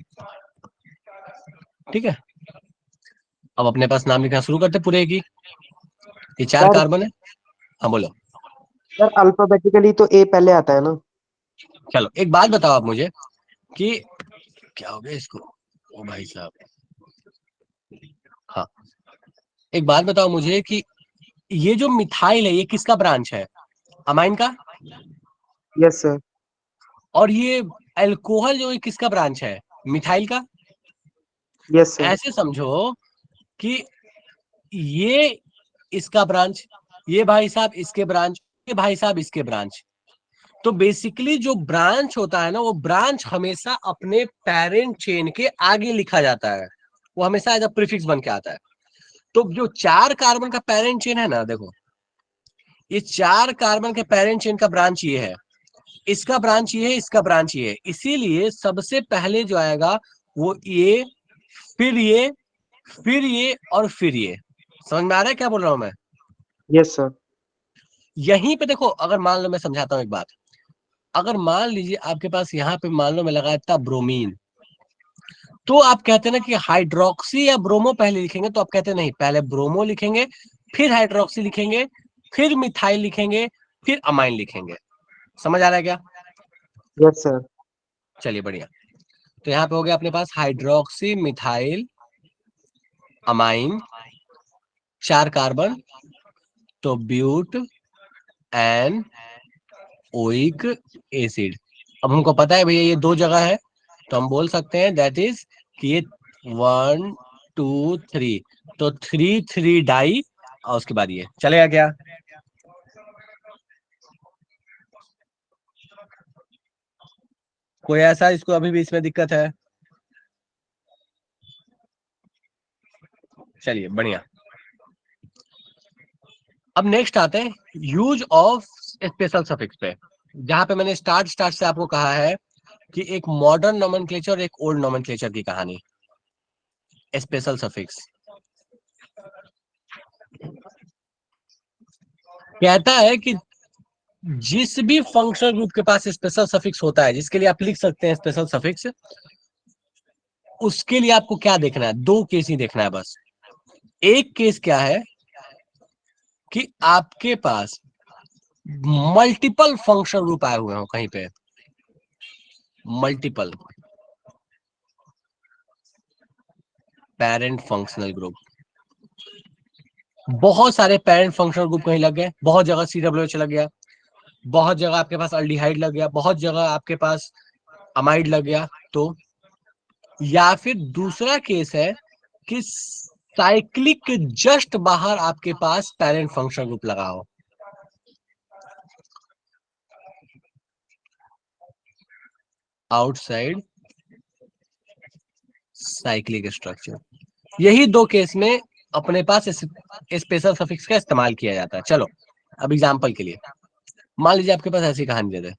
ठीक है। अब अपने पास नाम लिखना शुरू करते पूरे की। ये 4 सर कार्बन है। हाँ बोलो। सर अल्फाबेटिकली तो ए पहले आता है ना। चलो एक बात बताओ आप मुझे कि क्या हो गया इसको, ओ भाई साहब। हाँ, एक बात बताओ मुझे कि ये जो मिथाइल है ये किसका ब्रांच है? अमाइन का। Yes sir. और ये अल्कोहल जो है किसका ब्रांच है? मिथाइल का। Yes sir. ऐसे समझो कि ये इसका ब्रांच, ये भाई साहब इसके ब्रांच, ये भाई साहब इसके ब्रांच। तो बेसिकली जो ब्रांच होता है ना, वो ब्रांच हमेशा अपने पेरेंट चेन के आगे लिखा जाता है, वो हमेशा एज अ प्रीफिक्स बन के आता है। तो जो 4 कार्बन का पेरेंट चेन है ना, देखो ये 4 कार्बन के पेरेंट चेन का ब्रांच ये है, इसका ब्रांच ये है, इसका ब्रांच ये है, इसीलिए सबसे पहले जो आएगा वो ये, फिर ये, फिर ये और फिर ये। समझ में आ रहा है क्या बोल रहा हूं मैं? Yes sir. यहीं पे देखो, अगर मान लो, मैं समझाता हूं एक बात, अगर मान लीजिए आपके पास यहाँ पे मान लो मैं लगाया था ब्रोमीन, तो आप कहते हैं ना कि हाइड्रोक्सी या ब्रोमो पहले लिखेंगे, तो आप कहते हैं नहीं, पहले ब्रोमो लिखेंगे, फिर हाइड्रोक्सी लिखेंगे, फिर मिथाइल लिखेंगे, फिर अमाइन लिखेंगे। समझ आ रहा है क्या? Yes sir. चलिए बढ़िया। तो यहाँ पे हो गया अपने पास हाइड्रोक्सी, मिथाइल, अमाइन, 4 कार्बन, तो ब्यूट एंड ओइक एसिड। अब हमको पता है भैया ये 2 जगह है, तो हम बोल सकते हैं दैट इज कि ये 1 2 3, तो 3 डाई, और उसके बाद ये चलेगा क्या? कोई ऐसा इसको अभी भी इसमें दिक्कत है? चलिए बढ़िया। अब नेक्स्ट आते हैं यूज ऑफ स्पेशल सफिक्स पे, जहां पे मैंने स्टार्ट से आपको कहा है कि एक मॉडर्न नोमेनक्लेचर और एक ओल्ड नोमेनक्लेचर की कहानी। स्पेशल सफिक्स कहता है कि जिस भी फंक्शनल ग्रुप के पास स्पेशल सफिक्स होता है, जिसके लिए आप लिख सकते हैं स्पेशल सफिक्स, उसके लिए आपको क्या देखना है? 2 केस ही देखना है बस। एक केस क्या है कि आपके पास मल्टीपल फंक्शनल ग्रुप आए हुए हो कहीं पे, मल्टीपल पेरेंट फंक्शनल ग्रुप, बहुत सारे पेरेंट फंक्शनल ग्रुप कहीं लग गए, बहुत जगह CWH लग गया, बहुत जगह आपके पास अल्डिहाइड लग गया, बहुत जगह आपके पास अमाइड लग गया। तो या फिर दूसरा केस है कि साइक्लिक के जस्ट बाहर आपके पास पेरेंट फंक्शनल ग्रुप लगा हो, आउटसाइड साइक्लिक स्ट्रक्चर। यही 2 केस में अपने पास स्पेशल सफिक्स का इस्तेमाल किया जाता है। चलो अब एग्जांपल के लिए मान लीजिए आपके पास ऐसी कहानी दे दे,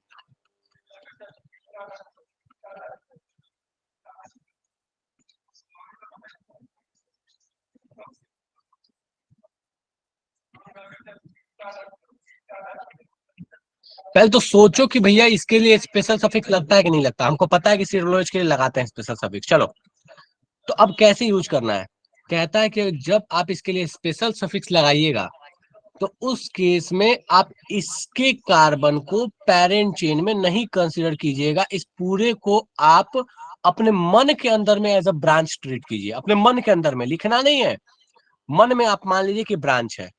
पहले तो सोचो कि भैया इसके लिए स्पेशल सफिक्स लगता है कि नहीं लगता। हमको पता है कि सीरोलॉज के लिए लगाते हैं स्पेशल सफिक्स। चलो तो अब कैसे यूज करना है? कहता है कि जब आप इसके लिए स्पेशल सफिक्स लगाइएगा, तो उस केस में आप इसके कार्बन को पेरेंट चेन में नहीं कंसीडर कीजिएगा, इस पूरे को आप अपने मन के अंदर में एज अ ब्रांच ट्रीट कीजिए। अपने मन के अंदर में लिखना नहीं है, मन में आप मान लीजिए कि ब्रांच है,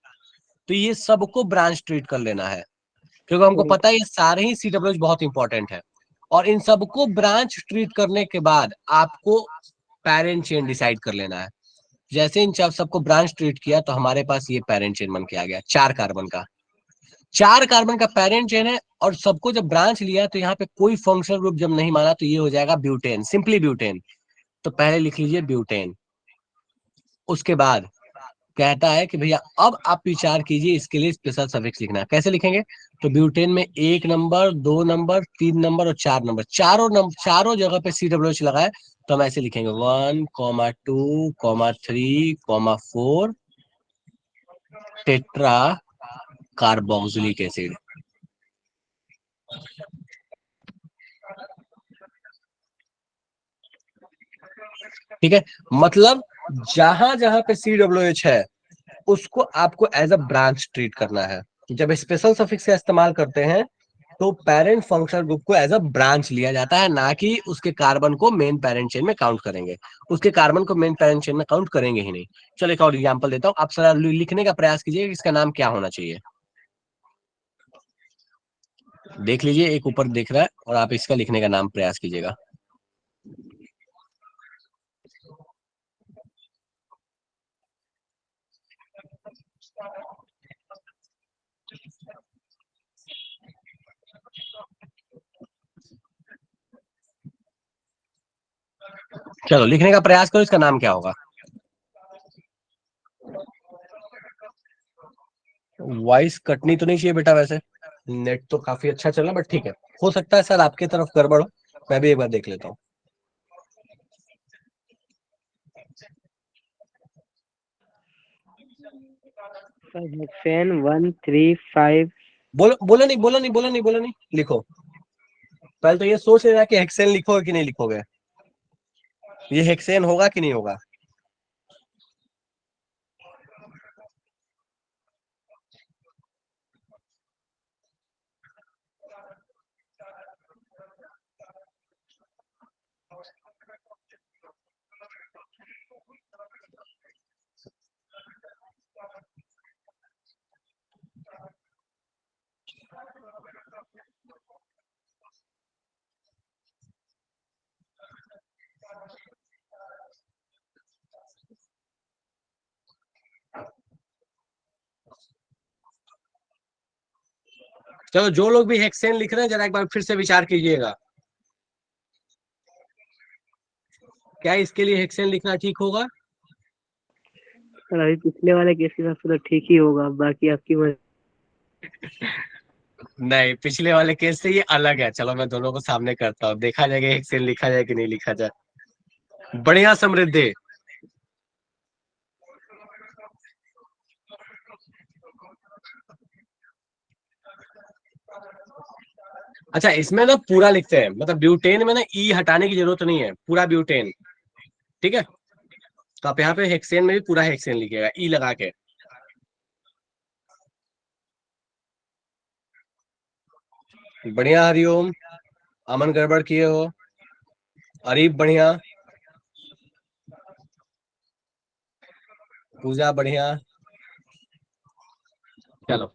तो ये सबको ब्रांच ट्रीट कर लेना है, क्योंकि हमको पता है ये सारे ही CWH बहुत इंपॉर्टेंट है। और इन सबको ब्रांच ट्रीट करने के बाद आपको पेरेंट चेन डिसाइड कर लेना है। जैसे इन सबको ब्रांच ट्रीट किया, तो हमारे पास ये पेरेंट चेन बन के आ गया 4 कार्बन का। 4 कार्बन का पेरेंट चेन है, और सबको जब ब्रांच लिया तो यहाँ पे कोई फंक्शनल ग्रुप जब नहीं माना, तो ये हो जाएगा ब्यूटेन, सिंपली ब्यूटेन। तो पहले लिख लीजिए ब्यूटेन। उसके बाद कहता है कि भैया अब आप विचार कीजिए, इसके लिए स्पेशल सफिक्स लिखना है, कैसे लिखेंगे? तो ब्यूटेन में 1 नंबर, 2 नंबर, 3 नंबर और 4 नंबर, चारों जगह पे CWH लगाए, तो हम ऐसे लिखेंगे 1,2,3,4 टेट्रा कार्बोक्सिलिक एसिड। ठीक है, मतलब जहां जहां पे CWH है, उसको आपको एज अ ब्रांच ट्रीट करना है। जब स्पेशल सफिक्स का इस्तेमाल करते हैं, तो पेरेंट फंक्शनल ग्रुप को एज अ ब्रांच लिया जाता है, ना कि उसके कार्बन को मेन पेरेंट चेन में काउंट करेंगे। उसके कार्बन को मेन पेरेंट चेन में काउंट करेंगे ही नहीं। चलो एक और एग्जांपल देता हूं, आप सर लिखने का प्रयास कीजिए कि इसका नाम क्या होना चाहिए। देख लीजिए, एक ऊपर दिख रहा है, और आप इसका लिखने का नाम प्रयास कीजिएगा। चलो लिखने का प्रयास करो, इसका नाम क्या होगा? वॉइस कटनी तो नहीं चाहिए बेटा, वैसे नेट तो काफी अच्छा चल रहा है, बट ठीक है, हो सकता है सर आपकी तरफ गड़बड़ हो, मैं भी एक बार देख लेता हूँ। हेक्सेन 135 बोलो नहीं, लिखो। पहले तो ये सोच लेना कि हेक्सेन लिखोगे कि नहीं लिखोगे, ये हेक्सेन होगा कि नहीं होगा। चलो जो लोग भी हेक्सेन लिख रहे हैं जरा एक बार फिर से विचार कीजिएगा, क्या इसके लिए हेक्सेन लिखना ठीक होगा? सर अभी पिछले वाले केस के हिसाब से तो ठीक ही होगा, बाकी आपकी मर्जी। नहीं, पिछले वाले केस से ये अलग है। चलो मैं दोनों को सामने करता हूँ, देखा जाएगा हेक्सेन लिखा जाए कि नहीं लिखा जाए। बढ़िया समृद्धि। अच्छा, इसमें ना पूरा लिखते हैं, मतलब ब्यूटेन में ना ई हटाने की जरूरत नहीं है, पूरा ब्यूटेन। ठीक है, तो आप यहाँ पे हेक्सेन में भी पूरा हेक्सेन लिखिएगा ई लगा के। बढ़िया हरिओम, अमन गड़बड़ किए हो, अरीब बढ़िया, पूजा बढ़िया। चलो,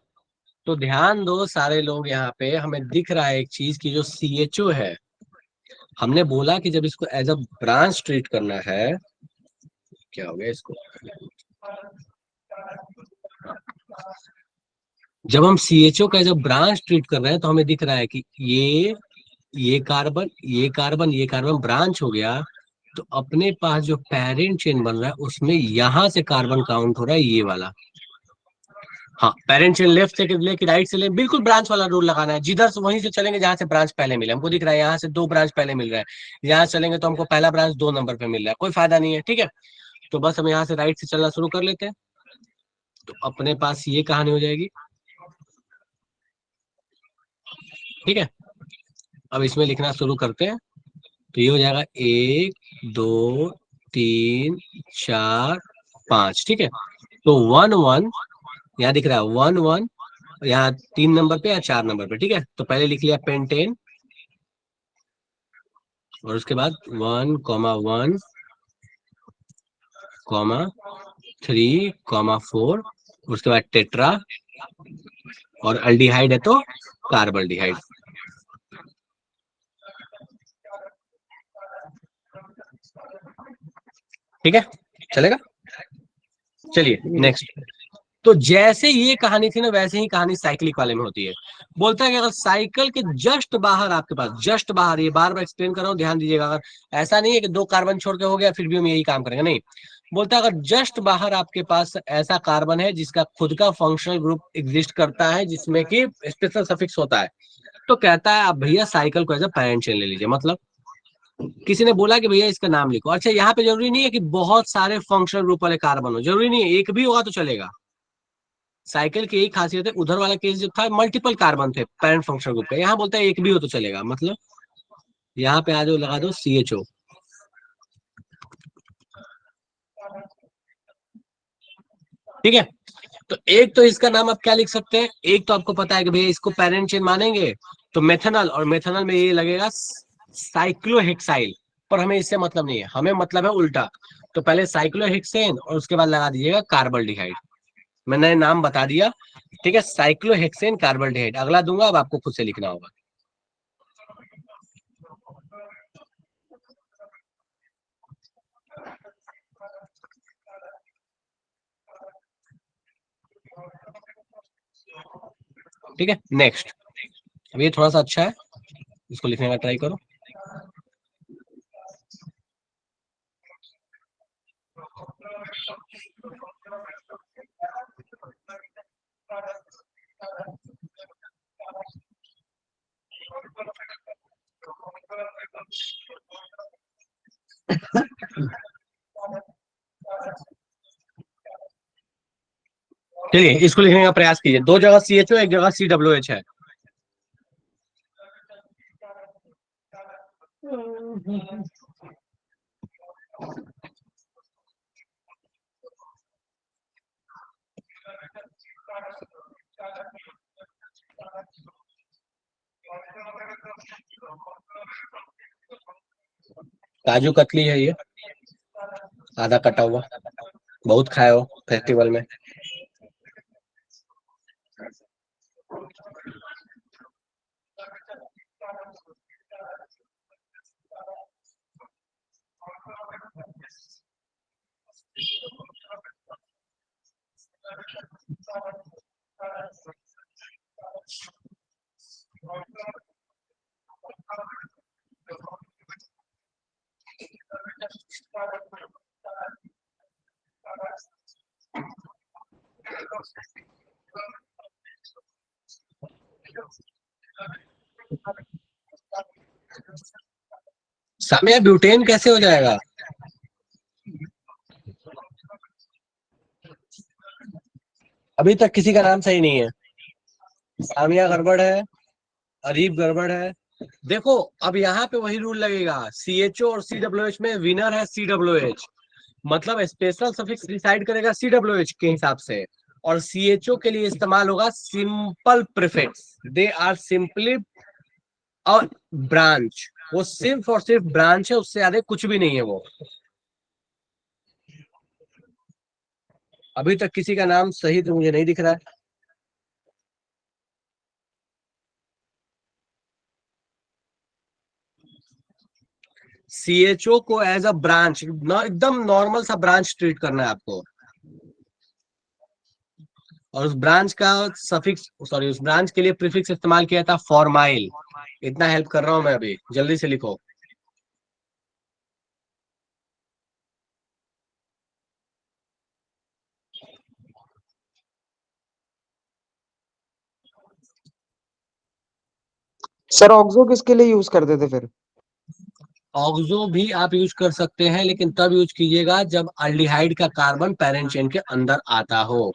तो ध्यान दो सारे लोग, यहाँ पे हमें दिख रहा है एक चीज की जो सीएचओ है, हमने बोला कि जब इसको एज अ ब्रांच ट्रीट करना है, क्या हो गया इसको, जब हम सीएचओ का एज अ ब्रांच ट्रीट कर रहे हैं तो हमें दिख रहा है कि ये कार्बन ये कार्बन ये कार्बन ब्रांच हो गया, तो अपने पास जो पेरेंट चेन बन रहा है उसमें यहां से कार्बन काउंट हो रहा है ये वाला। हाँ, पेरेंट चेन लेफ्ट से ले कि राइट से ले, बिल्कुल ब्रांच वाला रूल लगाना है, जिधर से वहीं से चलेंगे जहां से ब्रांच पहले मिले। हमको दिख रहा है यहाँ से 2 ब्रांच पहले मिल रहा है, यहाँ से चलेंगे तो हमको पहला ब्रांच 2 नंबर पे मिल रहा है, कोई फायदा नहीं है। ठीक है, तो बस हम यहाँ से राइट से चलना शुरू कर लेते हैं, तो अपने पास ये कहानी हो जाएगी। ठीक है, अब इसमें लिखना शुरू करते हैं, तो ये हो जाएगा 1 2 3 4 5। ठीक है, तो 1 1 यहाँ दिख रहा है, 1 1 यहाँ 3 नंबर पे या 4 नंबर पे। ठीक है, तो पहले लिख लिया पेंटेन, और उसके बाद 1 1 3 4, उसके बाद टेट्रा, और अल्डिहाइड है तो कार्बल्डिहाइड। ठीक है, चलेगा। चलिए नेक्स्ट। तो जैसे ये कहानी थी ना, वैसे ही कहानी साइक्लिक वाले में होती है। बोलता है कि अगर साइकिल के जस्ट बाहर आपके पास, जस्ट बाहर, ये बार बार एक्सप्लेन कर रहा हूं, ध्यान दीजिएगा, अगर ऐसा नहीं है कि 2 कार्बन छोड़ के हो गया फिर भी हम यही काम करेंगे, नहीं। बोलता है अगर जस्ट बाहर आपके पास ऐसा कार्बन है जिसका खुद का फंक्शनल ग्रुप एग्जिस्ट करता है, जिसमें कि स्पेशल सफिक्स होता है, तो कहता है आप भैया साइकिल को एज अ पेरेंट चेन ले लीजिए। मतलब किसी ने बोला कि भैया इसका नाम लिखो। अच्छा, यहाँ पे जरूरी नहीं है कि बहुत सारे फंक्शनल ग्रुप वाले कार्बन हो, जरूरी नहीं है, एक भी होगा तो चलेगा। साइकिल की यही खासियत है, उधर वाला केस जो था मल्टीपल कार्बन थे पेरेंट फंक्शनल ग्रुप का, यहाँ बोलता है एक भी हो तो चलेगा। मतलब यहाँ पे आ जाओ, लगा दो CHO। ठीक है, तो एक तो इसका नाम आप क्या लिख सकते हैं, एक तो आपको पता है कि भैया इसको पेरेंट चेन मानेंगे तो मेथनल, और मेथनल में ये लगेगा साइक्लोहेक्साइल, पर हमें इससे मतलब नहीं है, हमें मतलब है उल्टा। तो पहले साइक्लोहेक्सेन और उसके बाद लगा दीजिएगा कार्बल्डिहाइड। मैंने नाम बता दिया। ठीक है, साइक्लोहेक्सेन कार्बल्डिहाइड, अगला दूंगा, अब आपको खुद से लिखना होगा। ठीक है, नेक्स्ट। अब ये थोड़ा सा अच्छा है, इसको लिखने का ट्राई करो। चलिए इसको लिखने का प्रयास कीजिए। दो जगह CHO, एक जगह CWH है। काजू कतली है ये, आधा कटा हुआ, बहुत खाए हो फेस्टिवल में। सामिया ब्यूटेन कैसे हो जाएगा? अभी तक किसी का नाम सही नहीं है। सामिया गड़बड़ है, अरीब गड़बड़ है। देखो अब यहाँ पे वही रूल लगेगा, CHO और CWH में विनर है CWH, मतलब स्पेशल सफिक्स डिसाइड करेगा CWH के हिसाब से, और CHO के लिए इस्तेमाल होगा simple prefix. They are simply और ब्रांच, वो सिर्फ और सिर्फ ब्रांच है, उससे ज्यादा कुछ भी नहीं है वो। अभी तक किसी का नाम सही तो मुझे नहीं दिख रहा है। CHO को एज अ ब्रांच, एकदम नॉर्मल सा ब्रांच ट्रीट करना है आपको, और उस ब्रांच का सफिक्स, सॉरी उस ब्रांच के लिए प्रीफिक्स इस्तेमाल किया था फॉर्माइल। इतना हेल्प कर रहा हूं मैं अभी, जल्दी से लिखो। सर ऑक्सो किसके लिए यूज करते थे फिर? ऑक्सो भी आप यूज कर सकते हैं, लेकिन तब यूज कीजिएगा जब अल्डिहाइड का कार्बन पैरेंट चेन के अंदर आता हो।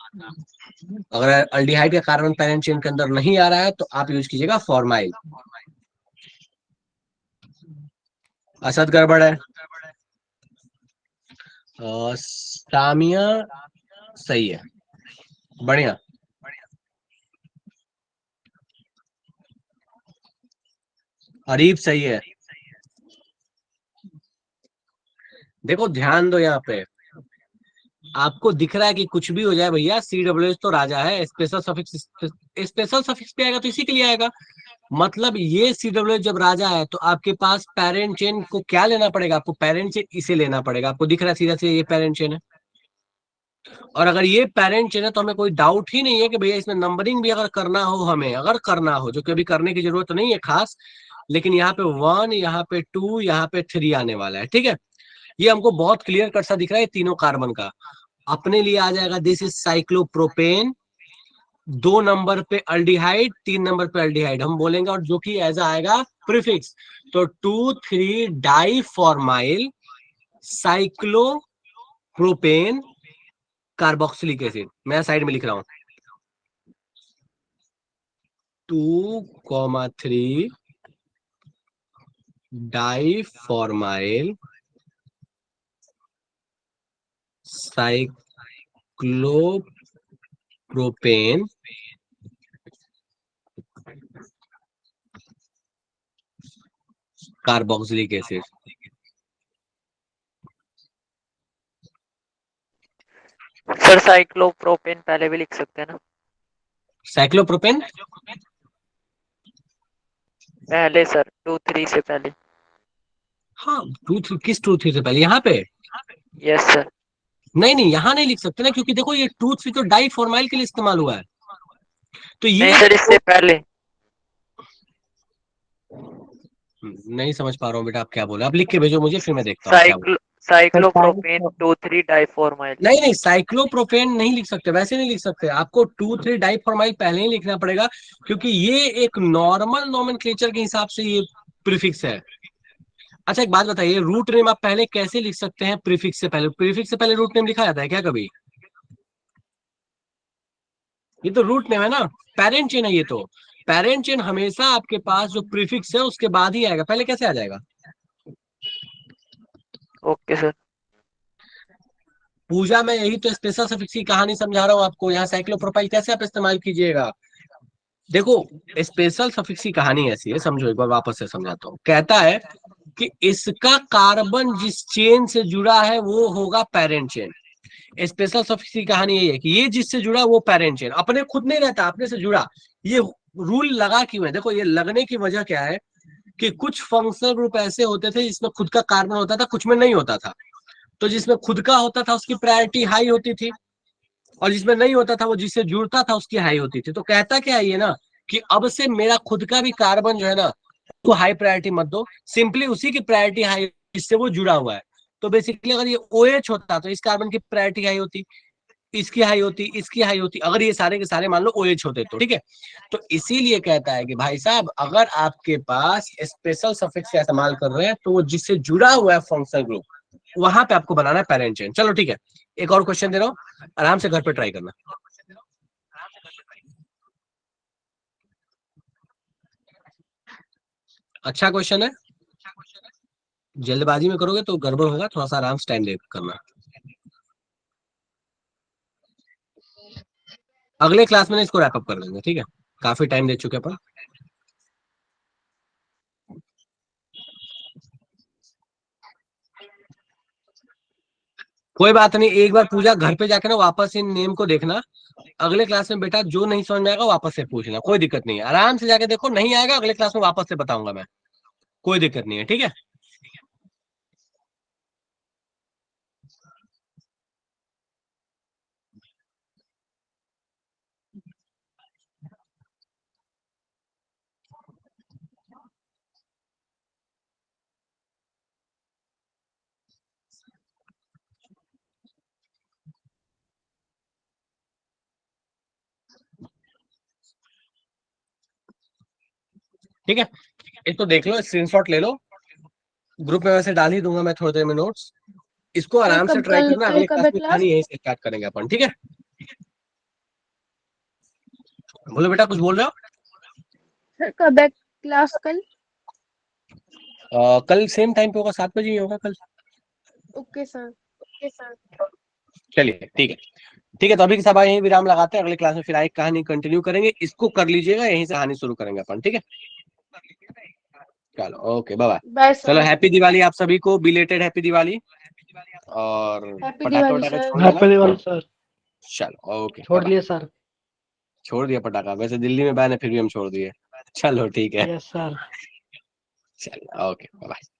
अगर अल्डिहाइड का कार्बन पैरेंट चेन के अंदर नहीं आ रहा है तो आप यूज कीजिएगा फॉर्माइल। असद गड़बड़ है, सामिया सही है, बढ़िया। अरीब सही है। देखो ध्यान दो, यहाँ पे आपको दिख रहा है कि कुछ भी हो जाए भैया, CWH तो राजा है। स्पेशल सफिक्स पे आएगा तो इसी के लिए आएगा, मतलब ये CWH जब राजा है तो आपके पास पेरेंट चेन को क्या लेना पड़ेगा? आपको पेरेंट चेन इसे लेना पड़ेगा। आपको दिख रहा है सीधा से ये पेरेंट चेन है, और अगर ये पेरेंट चेन है तो हमें कोई डाउट ही नहीं है कि भैया इसमें नंबरिंग भी अगर करना हो, हमें अगर करना हो, जो कि अभी करने की जरूरत नहीं है खास, लेकिन यहाँ पे 1, यहाँ पे 2, यहाँ पे 3 आने वाला है। ठीक है, ये हमको बहुत क्लियर कट सा दिख रहा है तीनों कार्बन का। अपने लिए आ जाएगा दिस इज साइक्लोप्रोपेन, 2 नंबर पे अल्डिहाइड, 3 नंबर पे अल्डिहाइड हम बोलेंगे, और जो कि ऐसा आएगा प्रीफिक्स, तो 2,3 di formyl cyclopropane carboxylic acid. मैं साइड में लिख रहा हूं 2,3 di formyl cyclopropane carboxylic acid. Sir cyclopropane पहले भी लिख सकते हैं ना? साइक्लोप्रोपेन पहले सर 2-3 से पहले। हाँ, 2-3 किस 2-3 से पहले? यहाँ पे यस सर। नहीं नहीं, यहाँ नहीं लिख सकते ना, क्योंकि देखो ये 2-3 तो डाई फॉर्माइल के लिए इस्तेमाल हुआ है, तो ये नहीं सर, इससे पहले। नहीं समझ पा रहा हूँ बेटा आप क्या बोले। आप लिख के भेजो मुझे, फिर मैं देखता हूँ क्या बोल। साइक्लोप्रोपेन 2,3 डाइफॉर्माइल। नहीं नहीं, साइक्लोप्रोपेन नहीं लिख सकते, वैसे नहीं लिख सकते, आपको 2,3 डाइफॉर्माइल पहले ही लिखना पड़ेगा, क्योंकि ये एक नॉर्मल नोमेनक्लेचर के हिसाब से ये प्रीफिक्स है। अच्छा एक बात बताइए, रूट नेम आप पहले कैसे लिख सकते हैं प्रीफिक्स से पहले? प्रीफिक्स से पहले रूट नेम लिखा जाता है क्या कभी? ये तो रूट नेम है ना, पेरेंट चेन है ये तो। पेरेंट चेन हमेशा आपके पास जो प्रीफिक्स है उसके बाद ही आएगा, पहले कैसे आ जाएगा? Okay sir. पूजा में यही तो स्पेशल सफिक्स की कहानी समझा रहा हूँ आपको, यहाँ साइक्लोप्रोपाइल कैसे आप इस्तेमाल कीजिएगा। देखो, स्पेशल सफिक्स की कहानी ऐसी है, समझो एक बार वापस से समझाता हूँ। कहता है कि इसका कार्बन जिस चेन से जुड़ा है वो होगा पेरेंट चेन। स्पेशल सफिक्स की कहानी यही है कि ये जिससे जुड़ा वो पेरेंट चेन, अपने खुद नहीं रहता, अपने से जुड़ा। ये रूल लगा क्यों है? देखो, ये लगने की वजह क्या है कि कुछ फंक्शनल ग्रुप ऐसे होते थे जिसमें खुद का कार्बन होता था, कुछ में नहीं होता था। तो जिसमें खुद का होता था उसकी प्रायोरिटी हाई होती थी, और जिसमें नहीं होता था वो जिससे जुड़ता था उसकी हाई होती थी। तो कहता क्या है ये ना, कि अब से मेरा खुद का भी कार्बन जो है ना, तो हाई प्रायोरिटी मत दो, सिंपली उसी की प्रायोरिटी हाई जिससे वो जुड़ा हुआ है। तो बेसिकली अगर ये OH होता तो इस कार्बन की प्रायोरिटी हाई होती, इसकी हाई होती, इसकी हाई होती, अगर ये सारे के सारे मान लो OH होते तो, ठीक है। तो इसीलिए कहता है कि भाई साहब, अगर आपके पास स्पेशल सफिक्स का इस्तेमाल कर रहे हैं तो वो जिससे जुड़ा हुआ है फंक्शनल ग्रुप, वहां पे आपको बनाना है पेरेंट चेन। चलो ठीक है, एक और क्वेश्चन दे रहा हूँ, आराम से घर पे ट्राई करना। अच्छा क्वेश्चन है, जल्दबाजी में करोगे तो गड़बड़ होगा, थोड़ा सा आराम से टाइम दे करना। अगले क्लास में इसको रैप अप कर देंगे, ठीक है, काफी टाइम दे चुके अपन। कोई बात नहीं, एक बार पूजा घर पे जाके ना वापस इन नेम को देखना। अगले क्लास में बेटा जो नहीं समझ में आएगा वापस से पूछना, कोई दिक्कत नहीं है, आराम से जाके देखो, नहीं आएगा अगले क्लास में वापस से बताऊंगा मैं, कोई दिक्कत नहीं है, ठीक है। ठीक है, इसको देख लो, स्क्रीनशॉट ले लो, ग्रुप में वैसे डाल ही दूंगा मैं थोड़ी देर में नोट्स। इसको आराम से ट्राई करना, अगले क्लास में कहानी यहीं से स्टार्ट करेंगे अपन, ठीक है। बोलो बेटा, कुछ बोल रहे हो? सर कब है क्लास कल? कल सेम टाइम पे होगा, 7 बजे ही होगा कल। Okay sir. चलिए ठीक है, ठीक है, तो अभी की सभा यहीं विराम लगाते हैं, अगले क्लास में फिर एक कहानी कंटिन्यू करेंगे, इसको कर लीजिएगा, यहीं से कहानी शुरू करेंगे अपन, ठीक है। चलो ओके, बाय बाय। बाय चलो सर। हैप्पी दिवाली आप सभी को, बिलेटेड हैप्पी दिवाली। और हैप्पी पटाखे दिवाली वटाखे सर। छोड़ देना। Happy Diwali sir. चलो ओके, छोड़ बाय। लिए सर। छोड़ दिया पटाखा, वैसे दिल्ली में बैन है फिर भी हम छोड़ दिए। चलो ठीक है, यस सर। चलो ओके, बाय।